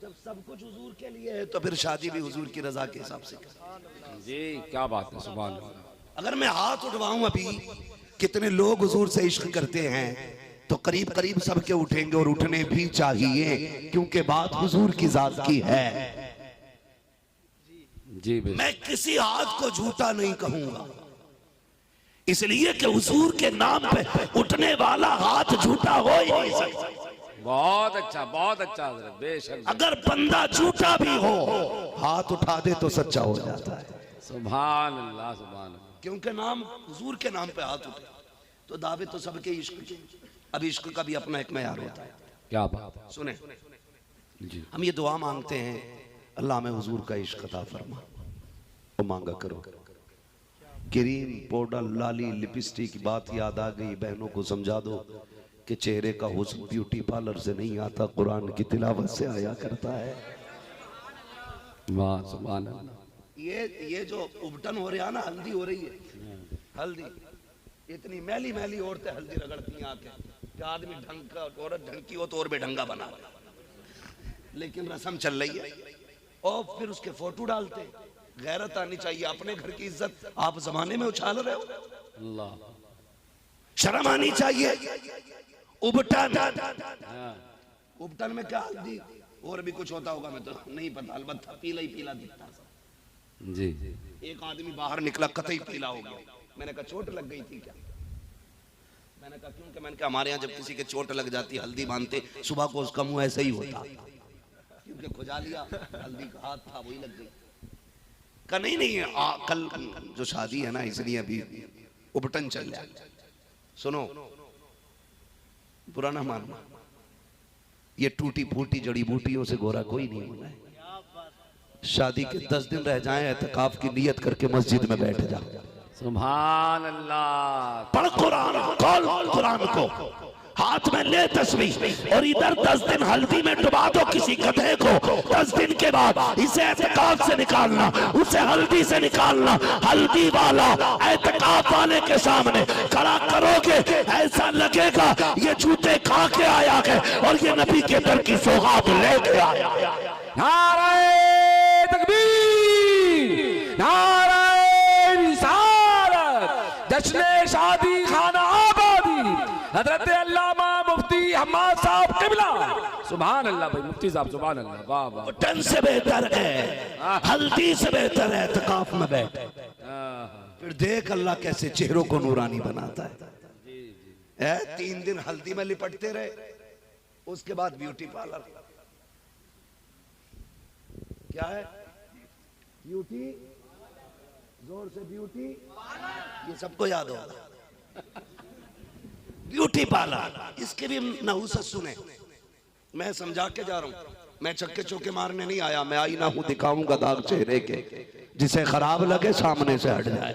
जब सब कुछ हुजूर के लिए है तो फिर शादी भी हुजूर की रजा के हिसाब से कर। जी क्या बात है, सुभान अल्लाह। अगर मैं हाथ उठवाऊं अभी, कितने लोग हुजूर से इश्क करते हैं, तो करीब करीब सबके उठेंगे और उठने भी चाहिए, क्योंकि बात हुजूर की जात की है। जी मैं किसी हाथ को झूठा नहीं कहूंगा, इसलिए कि हुजूर के नाम पे उठने वाला हाथ झूठा हो ही नहीं सकता। बहुत अच्छा हजरत, बेशक। अगर बंदा झूठा भी हो, हाथ उठा दे तो सच्चा हो जाता है। सुभान अल्लाह, सुभान अल्लाह। क्योंकि नाम हुजूर के नाम पे हाथ उठे तो दावे तो सबके इश्क के। अब इश्क का भी अपना एक मयार होता है। क्या बात है। सुने जी, हम ये दुआ मांगते हैं, अल्लाह में हुजूर का इश्क अता फरमा। वो मांगा करो। क्रीम, पाउडर, लाली, लिपस्टिक की बात याद आ गई। बहनों को समझा दो कि चेहरे का हुस्न ब्यूटी पार्लर से नहीं आता, कुरान की तिलावत से आया करता है। वाह सुभान अल्लाह। ये जो उबटन हो रहा है ना, हल्दी हो रही है, हल्दी। इतनी मैली मैली औरतें हल्दी रगड़ती हैं आके कि आदमी ढंग का, औरत ढंग की हो तो और बेढंगा बना, लेकिन रस्म चल रही है। और फिर उसके फोटो डालते। गैरत आनी चाहिए, अपने घर की इज्जत आप जमाने में उछाल रहे हो। अल्लाह, शर्म आनी चाहिए। उबटन, उबटन में क्या हल्दी और भी कुछ होता होगा, मैं तो नहीं पता, अलबत्ता पीला ही पीला दिखता है। जी। एक आदमी बाहर निकला, कतई पीला हो गया। मैंने कहा चोट लग गई थी क्या? मैंने कहा क्यों? कि मैंने कहा हमारे यहाँ जब किसी के चोट लग जाती, हल्दी बांधते, सुबह को उसका मुंह ऐसा ही होता, क्योंकि खुजा लिया, हल्दी का हाथ था वही लग गई। कहा नहीं कल जो शादी है ना, इसलिए अभी उबटन चल जाए। सुनो, बुरा ना मानना, ये टूटी फूटी जड़ी बूटियों से गोरा कोई नहीं होना है। शादी के 10 दिन रह जाएं, एतकाफ की नियत करके मस्जिद में बैठ जा। सुभान अल्लाह। पढ़ कुरान, कौल कुरान को, हाथ में ले तस्बीह और इधर 10 दिन हल्दी में डुबा दो किसी गधे को। 10 दिन के बाद इसे एतकाफ से निकालना, उसे हल्दी से निकालना। हल्दी वाला एतकाफ वाले के सामने खड़ा करोगे, ऐसा लगेगा ये जूते खा के आया है और ये नबी के दर की सौगात लेके आया। नारे तकबीर, नारे रिसालत, जश्न शादी खाना आबादी, हजरत अल्लामा मुफ्ती हम्माद साहब किबला। सुभान अल्लाह भाई मुफ्ती साहब, सुभान अल्लाह। वाह वाह। टन से बेहतर है, हल्दी से बेहतर है एतकाफ में बैठ। फिर देख अल्लाह कैसे चेहरों को नूरानी बनाता है। 3 दिन हल्दी में लिपटते रहे, उसके बाद ब्यूटी पार्लर। क्या है ब्यूटी? जोर से ब्यूटी, ये सबको याद होगा। ब्यूटी पार्लर, इसके भी नहुसत सुने। मैं समझा के जा रहा हूं, मैं चक्के चौके मारने नहीं आया। मैं आई ना हूं दिखाऊंगा दाग चेहरे के, जिसे खराब लगे सामने से हट जाए।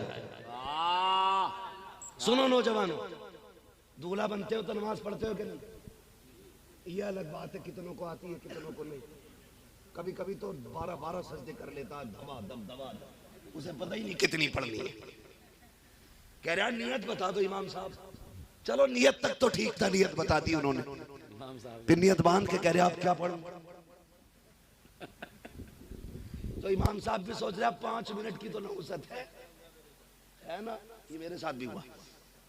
सुनो नौजवानों, दूल्हा बनते हो तो नमाज पढ़ते हो कि नहीं? ये अलग बात है, कितनों को आती है कितनों को नहीं। कभी कभी तो 12-12 सजदे कर लेता है, दबा दबा, उसे पता ही नहीं कितनी पढ़नी है। कह रहा नियत बता दो इमाम साहब। चलो नियत तक तो ठीक था, नियत बता दी उन्होंने। फिर नियत बांध के कह रहे आप क्या पढ़ो? तो इमाम साहब भी सोच रहे 5 मिनट की तो नहुसत है ना। ये मेरे साथ भी हुआ।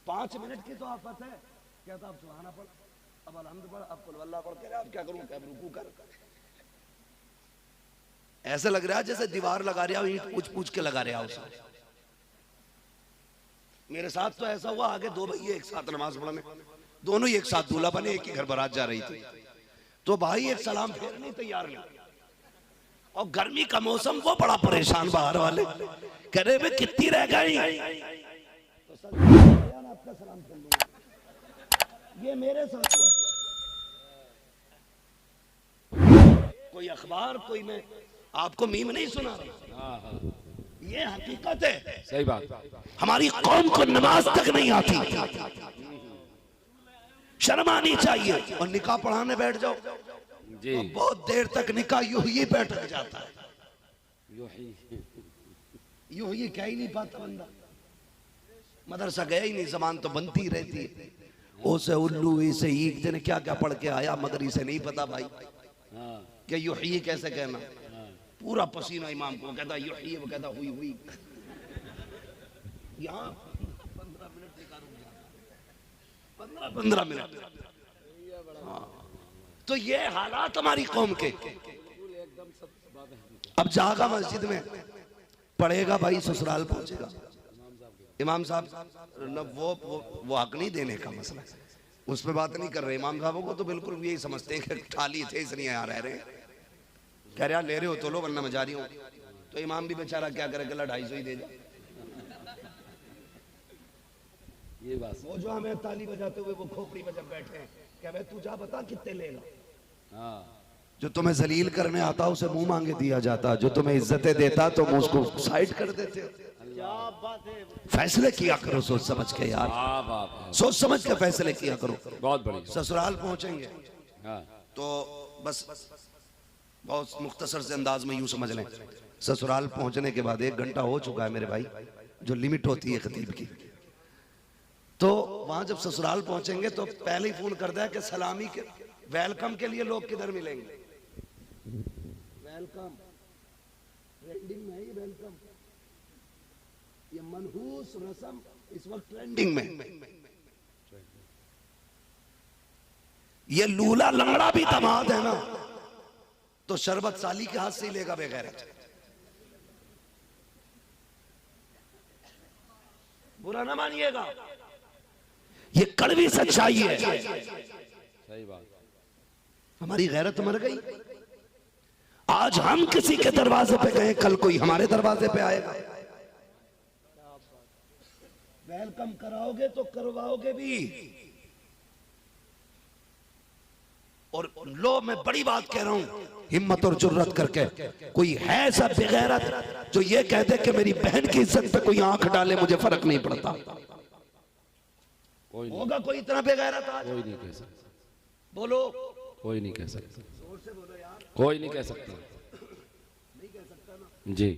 5 मिनट की तो आफत है। कहता अब सुभाना पढ़, अब अलहम्द पढ़, अब कुल वल्लाह पढ़। कह रहे आप क्या करूं? क्या रुकू कर। ऐसा लग रहा है जैसे दीवार लगा रहा हो, ईंट पूछ पूछ के लगा रहा हो उसे। मेरे साथ तो ऐसा हुआ, आगे 2 भैया एक साथ नमाज पढ़ने, दोनों ही एक साथ दूल्हा बने, एक ही घर बारात जा रही थी। तो भाई एक सलाम फेर नहीं तैयार नहीं, और गर्मी का मौसम, वो बड़ा परेशान बाहर वाले। कह रहे वे कितनी रह गई? तो आपका सलाम कर लूंगा। ये मेरे साथ हुआ। कोई अखबार, कोई मैं आपको मीम नहीं सुना रहा, ये हकीकत है। सही बात। हमारी कौम को नमाज तक नहीं आती, शर्म आनी चाहिए। और निकाह पढ़ाने बैठ जाओ जी, बहुत देर तक निकाह यूं ही बैठ जाता है। यूं ये कह ही नहीं पाता बंदा, मदरसा गया ही नहीं, जबान तो बनती रहती है। ओ से उल्लू इसे ईक दिन क्या क्या पढ़ के आया, मगर इसे नहीं पता भाई कि युही कैसे कहना। पूरा पसीना इमाम को कहता युही, वो कहता हुई हुई। यहाँ 15 मिनट। तो ये हालात हमारी कौम के। अब जागा मस्जिद में पढ़ेगा भाई, ससुराल पहुंचेगा। इमाम साहब न वो हक नहीं देने का मसला, उस पर बात नहीं कर रहे। इमाम साहबों को तो बिल्कुल यही समझते हैं कि ठाली थे इसलिए यहाँ रह रहे हैं। कह रहे ले रहे हो तो लो, वरना मैं जा रही हूँ। तो इमाम भी बेचारा क्या करे, गला 250 ही दे जा। ये बात वो जो हमें ताली बजाते हुए वो खोपड़ी में जब बैठे हैं, क्या भाई तू जा बता कितने लेगा। जो तुम्हें जलील करने आता उसे मुंह मांगे दिया जाता, जो तुम्हें इज्जतें देता तो मुंह उसको साइड कर देते। फैसले किया करो सोच समझ के यार, सोच समझ के फैसले किया करो। बहुत बढ़िया। ससुराल पहुंचेंगे तो बस बहुत मुख्तसर से अंदाज में यूं समझ लें, ससुराल पहुंचने के बाद 1 घंटा हो चुका है मेरे भाई, जो लिमिट होती है खतीब की। तो वहां जब ससुराल पहुंचेंगे तो पहले ही फोन कर दिया कि सलामी के वेलकम के लिए लोग किधर मिलेंगे। वेलकम ट्रेंडिंग में है, ये वेलकम, ये मनहूस रस्म इस वक्त ट्रेंडिंग में। ये लूला लंगड़ा भी दामाद है ना, तो शरबत साली के हाथ से ही लेगा बगैर। बुरा ना मानिएगा, ये कड़वी सच्चाई है। सही बात। हमारी गैरत मर गई। आज हम किसी के दरवाजे पे गए, कल कोई हमारे दरवाजे पे आएगा। वेलकम कराओगे तो करवाओगे भी। और लो मैं बड़ी बात कह रहा हूं, हिम्मत और जुर्रत करके कोई है ऐसा बेगैरत जो ये कह दे कि मेरी बहन की इज्जत पे कोई आंख डाले मुझे फर्क नहीं पड़ता। होगा कोई इतना बेगैरत आज? कोई नहीं कह सकता। बोलो। कोई नहीं कह सकता। जोर से बोलो यार। कोई नहीं कह सकता। नहीं कह सकता ना जी।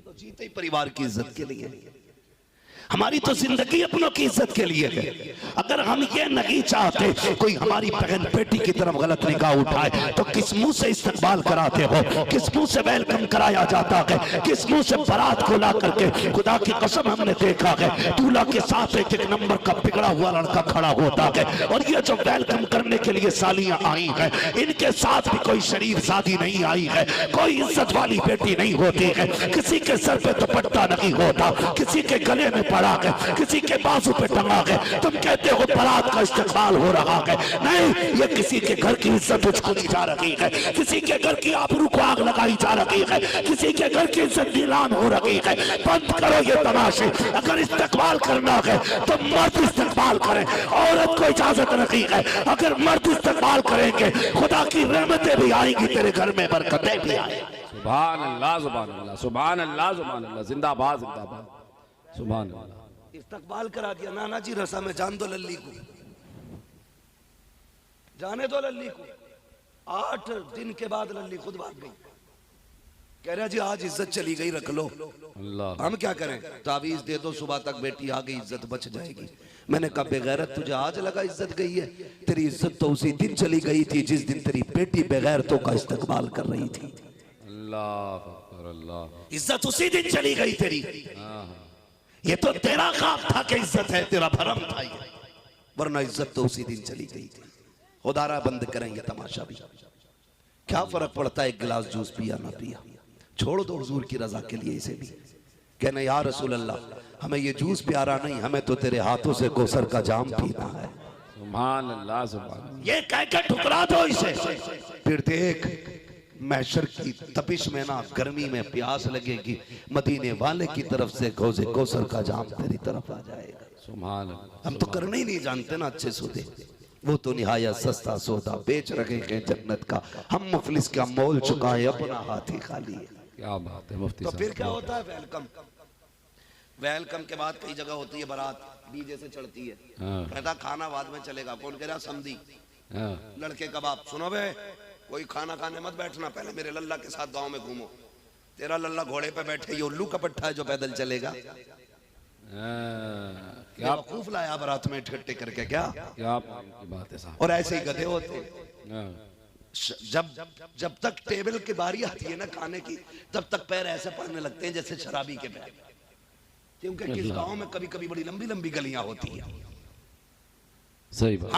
तो जीते ही परिवार की इज्जत के लिए। हमारी तो जिंदगी अपनों की इज्जत के लिए है। अगर हम ये नहीं चाहते कोई हमारी बहन बेटी की तरफ गलत निगाह उठाए तो किस मुंह से इस्तकबाल कराते हो, किस मुंह से वेलकम कराया जाता है, किस मुंह से बारात को ला करके। खुदा की कसम हमने देखा है दूल्हा के साथ 1 नंबर का बिगड़ा हुआ लड़का खड़ा होता है, और ये जो वेलकम करने के लिए सालियां आई हैं, इनके साथ भी कोई शरीफ शादी नहीं आई है, कोई इज्जत वाली बेटी नहीं होती है। किसी के सर पे दुपट्टा नहीं होता, किसी के गले में पड़ा है, किसी के बाजू पे टंगा है। तुम कहते हो बारात का इस्तेमाल हो रहा है, नहीं, ये किसी के घर की इज्जत उछली जा रही है, किसी के घर की आबरू को आग लगाई जा रही है, किसी के घर की इज्जत नीलाम हो रही है। बंद करो ये तमाशे। अगर इस्तेमाल करना है तो मर्द इस्तेमाल करें, औरत को इजाजत नहीं है। अगर मर्द इस्तेमाल करेंगे खुदा की रहमतें भी आएंगी, तेरे घर में बरकतें भी आएंगी। सुभान अल्लाह, सुभान अल्लाह, सुभान अल्लाह, सुभान अल्लाह। जिंदाबाद, जिंदाबाद, सुभान अल्लाह। इस्तकबाल करा दिया। नाना जी रसा में जान दो लल्ली को, जाने दो लल्ली को। 8 दिन के बाद लल्ली खुद भाग गई। कह रहा जी आज इज्जत चली गई, रख लो। अल्लाह। हम क्या करें? तावीज दे दो, सुबह तक बेटी आ गई, इज्जत बच जाएगी। मैंने कहा बेगैरत, तुझे आज लगा इज्जत गई है? तेरी इज्जत तो उसी दिन चली गई थी जिस दिन तेरी बेटी बेगैरतों का इस्तकबाल कर रही थी। अल्लाह अल्लाह। इज्जत उसी दिन चली गई तेरी। ये तो तेरा काम था कि इज्जत है, तेरा भरम था ये, वरना इज्जत तो उसी दिन चली गई थी। खुदारा बंद करेंगे तमाशा भी। क्या फर्क पड़ता है 1 गिलास जूस पिया ना पिया? छोड़ दो हुजूर की रजा के लिए इसे भी। कहना या रसूल अल्लाह हमें ये जूस प्यारा नहीं, हमें तो तेरे हाथों से कौसर का जाम पीना है। सुभान अल्लाह, सुभान। ये कह के ठुकरा दो इसे। फिर देख मैशर की तपिश में ना, गर्मी में प्यास लगेगी, मदीने वाले की तरफ से गौज़े कौसर का जाम तेरी तरफ आ जाएगा। सुभान अल्लाह। हम तो करने ही नहीं जानते ना अच्छे सौदे। वो तो निहायत सस्ता सौदा बेच रहे हैं जन्नत का, हम मुफलिस का मोल चुकाए, अपना हाथ ही खाली है। क्या बात है मुफ्ती तो साहब। फिर क्या होता है? वेलकम। वेलकम के बाद कई जगह होती है बारात, डीजे से चढ़ती है। कहता खाना बाद में चलेगा। कौन कह रहा? समधी। लड़के कबाब। सुनो बे, कोई खाना खाने मत बैठना, पहले मेरे लल्ला के साथ गांव में घूमो, तेरा लल्ला घोड़े पे बैठे, ये उल्लू का पट्टा है जो पैदल चलेगा। क्या बेवकूफ लाया बारात में इकट्ठे करके क्या की बात है साहब। और ऐसे ही गधे होते। जब तक टेबल की बारी आती है ना खाने की, तब तक पैर ऐसे पड़ने लगते हैं जैसे शराबी के पैर, क्योंकि किस गांव में कभी कभी बड़ी लंबी लंबी गलियां होती है। सही बात।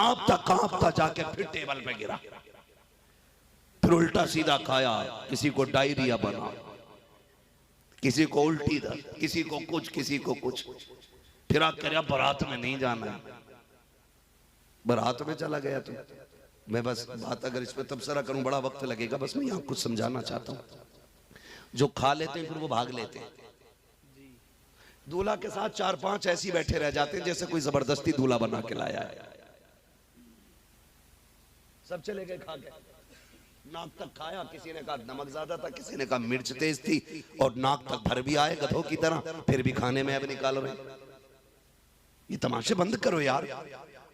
कांपता जाके फिर टेबल पे गिरा, फिर उल्टा सीधा खाया, किसी को डायरिया बना, किसी को उल्टी दर्द, किसी को कुछ, किसी को कुछ। फिर आप कह रहे बारात में नहीं जाना है, बारात में चला गया तो मैं बस बात अगर इस पे तबसरा करूं बड़ा वक्त लगेगा, बस मैं यहाँ कुछ समझाना चाहता हूँ। जो खा लेते हैं फिर वो भाग लेते हैं। दूल्हा के साथ 4-5 ऐसी बैठे रह जाते हैं जैसे कोई जबरदस्ती दूल्हा बना के लाया है। सब चले गए खा के, नाक तक खाया, किसी ने कहा नमक ज्यादा था, किसी ने कहा मिर्च तेज थी, और नाक तक भर भी आए गधों की तरह, फिर भी खाने में अब निकाल रहे। ये तमाशे बंद करो यार,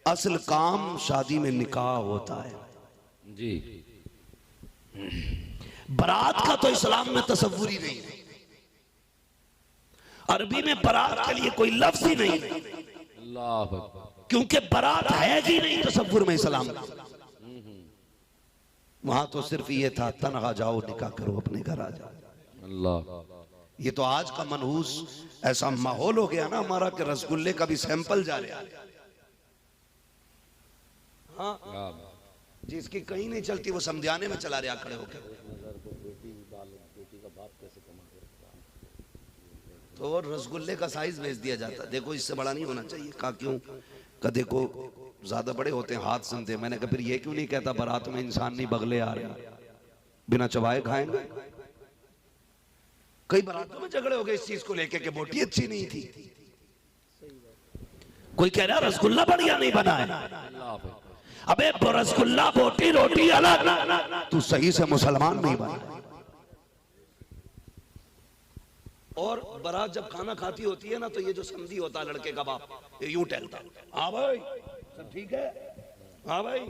असल काम शादी में निकाह होता है जी। बारात का तो इस्लाम में तसव्वुर ही नहीं है, अरबी में बारात के लिए कोई लफ्ज ही नहीं, अल्लाह अकबर। क्योंकि बारात है ही नहीं तसव्वुर में इस्लाम में। वहां तो सिर्फ ये था तनहा जाओ निकाह करो अपने घर आ जाओ। अल्लाह। ये तो आज का मनहूस ऐसा माहौल हो गया ना हमारा कि रसगुल्ले का भी सैंपल जा रहा है। हाँ, जिसकी कहीं नहीं चलती वो समझाने में चला रहा खड़े होकर। तो रसगुल्ले का साइज भेज दिया जाता, देखो इससे बड़ा नहीं होना चाहिए। कहा क्यों? का देखो ज्यादा बड़े होते हैं हाथ सुनते। मैंने कहा फिर ये क्यों नहीं कहता बारात में इंसान नहीं बगले आ रहे, बिना चबाए खाएंगे। कई बारातों में झगड़े हो गए इस चीज को लेके कि बोटी अच्छी नहीं थी, कोई कह रहा रसगुल्ला बढ़िया नहीं बना है। अबे रसगुल्ला बोटी रोटी अलग, तू सही से मुसलमान नहीं बना। और बारात जब खाना खाती होती है ना, तो ये जो समधी होता है लड़के का बाप, ये यूं टहलता, हाँ भाई सब ठीक है, हाँ भाई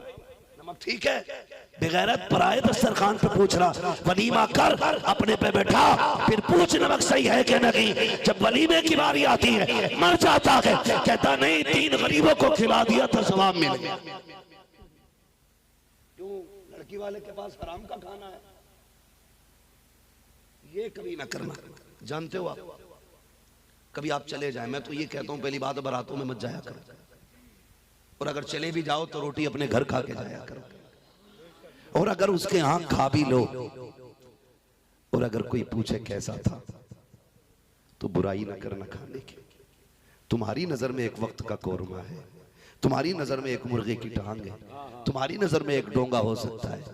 नमक ठीक है। बेगैरत पराए दस्तरखान पे पूछ रहा वलीमा कर, अपने पे बैठा, फिर पूछ नमक सही है कि नहीं। जब वलीमे की बारी आती है मर जाता है, कहता नहीं 3 गरीबों को खिला दिया तो सवाब मिल गया। क्यों? लड़की वाले के पास हराम का खाना है। ये कभी ना करना, जानते हो आप, कभी आप चले जाए, मैं तो ये कहता हूं पहली बात बारातों में मत जाया करो, और अगर चले भी जाओ तो रोटी अपने घर खा के जाया करो। और अगर उसके यहां खा भी लो, और अगर कोई पूछे कैसा था, तो बुराई ना करना खाने की। तुम्हारी नजर में एक वक्त का कोरमा है, तुम्हारी नजर में एक मुर्गे की टांग है, तुम्हारी नजर में एक डोंगा हो सकता है,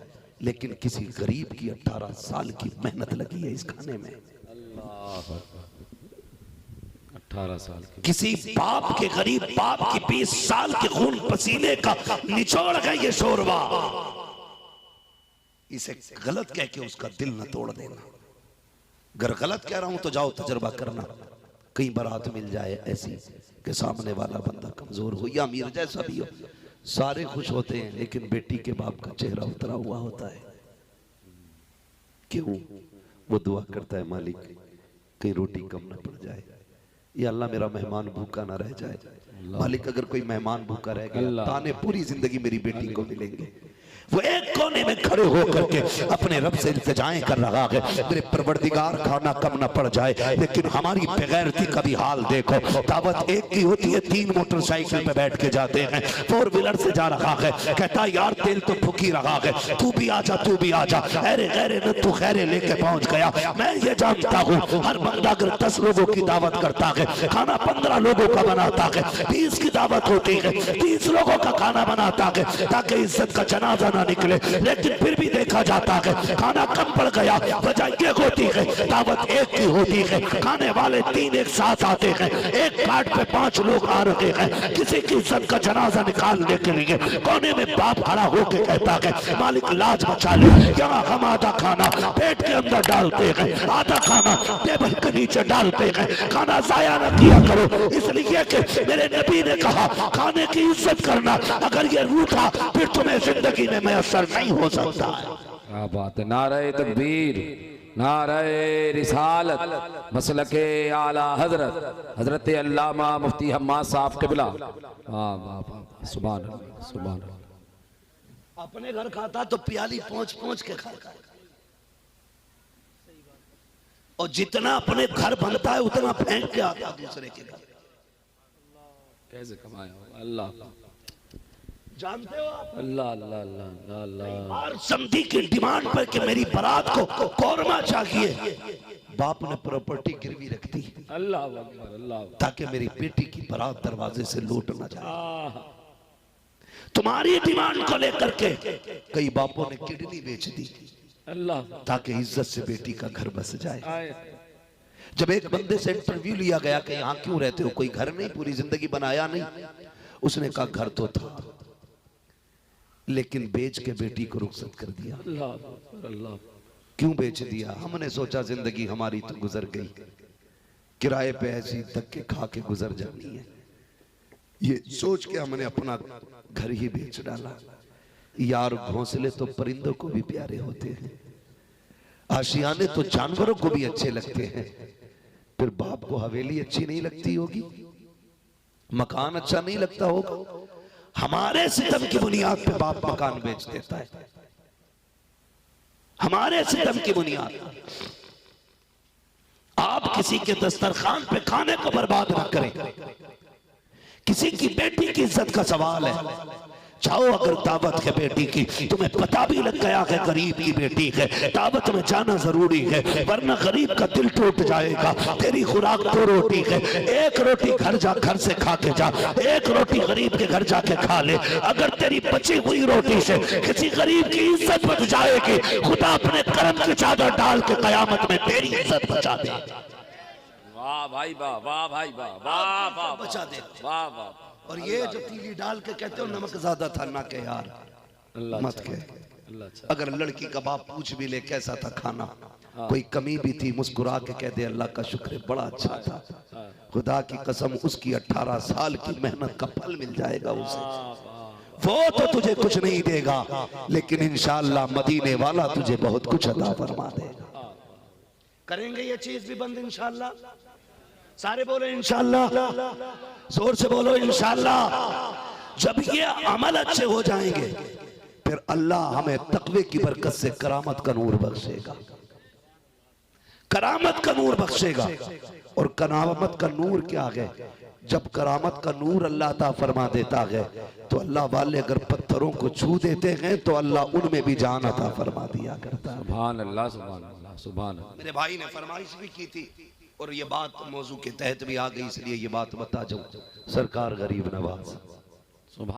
लेकिन किसी गरीब की 18 साल की मेहनत लगी है इस खाने में। 18 साल की, किसी बाप के, गरीब बाप की 20 साल के खून पसीने का निचोड़ है ये शोरबा। इसे गलत कह के उसका दिल न तोड़ देना। अगर गलत कह रहा हूं तो जाओ तजर्बा करना, कहीं बारात मिल जाए ऐसी कि सामने वाला बंदा कमजोर हो या अमीर जैसा भी हो, सारे खुश होते हैं, लेकिन बेटी के बाप का चेहरा उतरा हुआ होता है। क्यों? वो दुआ करता है मालिक कहीं रोटी कम न पड़ जाए, या अल्लाह मेरा मेहमान भूखा ना रह जाए। मालिक अगर कोई मेहमान भूखा रह गया, ताने पूरी जिंदगी मेरी बेटी को मिलेंगे। वो एक कोने में खड़े होकर के अपने रब से इल्तिजाएं कर रहा है, मेरे परवरदिगार खाना कम ना पड़ जाए। लेकिन हमारी बेगैरती का भी हाल देखो, दावत एक की होती है, 3 मोटरसाइकिल पे बैठ के जाते हैं, 4 व्हीलर से जा रहा है, कहता यार तेल तो फूकी रहा है, तू भी आजा तू भी आजा। अरे गैरे न तू खैरे लेके पहुंच गया। मैं ये जानता हूँ हर बंदा अगर 10 लोगों की दावत करता है, खाना 15 लोगों का बनाता है, 20 की दावत होती है, 30 लोगों का खाना बनाता है, ताकि इज्जत का जनाजा ना निकले। लेकिन फिर भी देखा जाता है खाना कम पड़ गया, वजह ये होती है दावत एक की होती है, खाने वाले 3 एक साथ आते हैं, एक कार्ड पे 5 लोग आ रहे हैं, किसी की इज्जत का जनाजा निकालने के लिए कोने में बाप खड़ा होकर कहता है मालिक लाज बचा ले, यहाँ हम आधा खाना पेट के अंदर डालते हैं, आधा खाना टेबल के नीचे डालते हैं, खाना जाया न किया करो, इसलिए कि मेरे नबी ने कहा खाने की इज्जत करना, अगर ये रूठा फिर तुम्हें जिंदगी में मैसर नहीं हो सकता है। क्या बात है, नारे तकबीर, नारे रिसालत मसलके आला हजरत हजरत अल्लामा मुफ्ती हम्माद साहब क़िबला। वाह वाह वाह, सुभान अल्लाह सुभान अल्लाह। अपने घर खाता तो प्याली पहुंच पहुंच के खाता है, और जितना अपने घर बनता है उतना फेंक के आता दूसरे के घर। कैसे कमाया अल्लाह, जानते हो आप? अल्लाह अल्लाह अल्लाह अल्लाह। और समधी की डिमांड पर कि मेरी बारात को कौरमा चाहिए, बाप ने प्रॉपर्टी गिरवी रख दी अल्लाह अकबर अल्लाह, ताकि मेरी बेटी की बारात दरवाजे से लूट ना जाए। तुम्हारी डिमांड को लेकर के कई बापों ने किडनी बेच दी अल्लाह, ताकि इज्जत से बेटी का घर बस जाए। जब एक बंदे से इंटरव्यू लिया गया कि यहाँ क्यों रहते हो, कोई घर नहीं, पूरी जिंदगी बनाया नहीं, उसने कहा घर तो था लेकिन बेच के बेटी को रुखसत कर दिया। अल्लाह अल्लाह। क्यों बेच दिया? हमने सोचा जिंदगी हमारी तो गुजर गई, किराए पे ऐसी धक्के खा के गुजर जानी है, ये सोच के हमने अपना घर ही बेच डाला। यार घोंसले तो परिंदों को भी प्यारे होते हैं, आशियाने तो जानवरों को भी अच्छे लगते हैं, फिर बाप को हवेली अच्छी नहीं लगती होगी, मकान अच्छा नहीं लगता होगा। हमारे सितम की बुनियाद पे बाप मकान बेच देता है, हमारे सितम की बुनियाद पर। आप किसी के दस्तरखान पे खाने को बर्बाद ना करें, किसी की बेटी की इज्जत का सवाल है। जाओ, अगर दावत है बेटी की, तुम्हें पता भी लग गया है गरीब की बेटी है, दावत में जाना जरूरी है, वरना गरीब का दिल टूट जाएगा। तेरी खुराक 2 रोटी है, 1 रोटी घर से खा के जा, 1 रोटी गरीब के घर जाके खा ले। अगर तेरी बची हुई रोटी से किसी गरीब की इज्जत बच जाएगी, खुदा अपने करम की चादर डाल के कयामत में तेरी इज्जत बचा दे। वाह भाई वाह, वाह भाई वाह, वाह वाह बचा दे। वाह वाह। और ये जो तीली डाल के कहते हो नमक ज्यादा था, ना के यार मत के। अगर लड़की का बाप पूछ भी ले कैसा था खाना, कोई कमी भी थी, मुस्कुरा के कह दे अल्लाह का शुक्र है बड़ा अच्छा था, खुदा की कसम उसकी 18 साल की मेहनत का फल मिल जाएगा उसे। वो तो तुझे कुछ नहीं देगा, लेकिन इंशाअल्लाह मदीने वाला तुझे बहुत कुछ अता फरमा देगा। करेंगे ये चीज भी बंद इंशाअल्लाह? सारे बोलो इंशाअल्लाह, जोर से बोलो इंशाअल्लाह। जब ये अमल अच्छे हो जाएंगे, फिर अल्लाह हमें तकवे की बरकत से करामत का नूर बख्शेगा, करामत का नूर बख्शेगा। और करामत का नूर क्या है? जब करामत का नूर अल्लाह अता फरमा देता है, तो अल्लाह वाले अगर पत्थरों को छू देते हैं तो अल्लाह उनमें भी जान अता फरमा दिया करता है। सुभान अल्लाह सुभान अल्लाह सुभान अल्लाह। मेरे भाई ने फरमाइश भी की थी और ये बात मौजू के तहत भी आ गई, इसलिए ये बात बता जाऊं। सरकार गरीब नवाज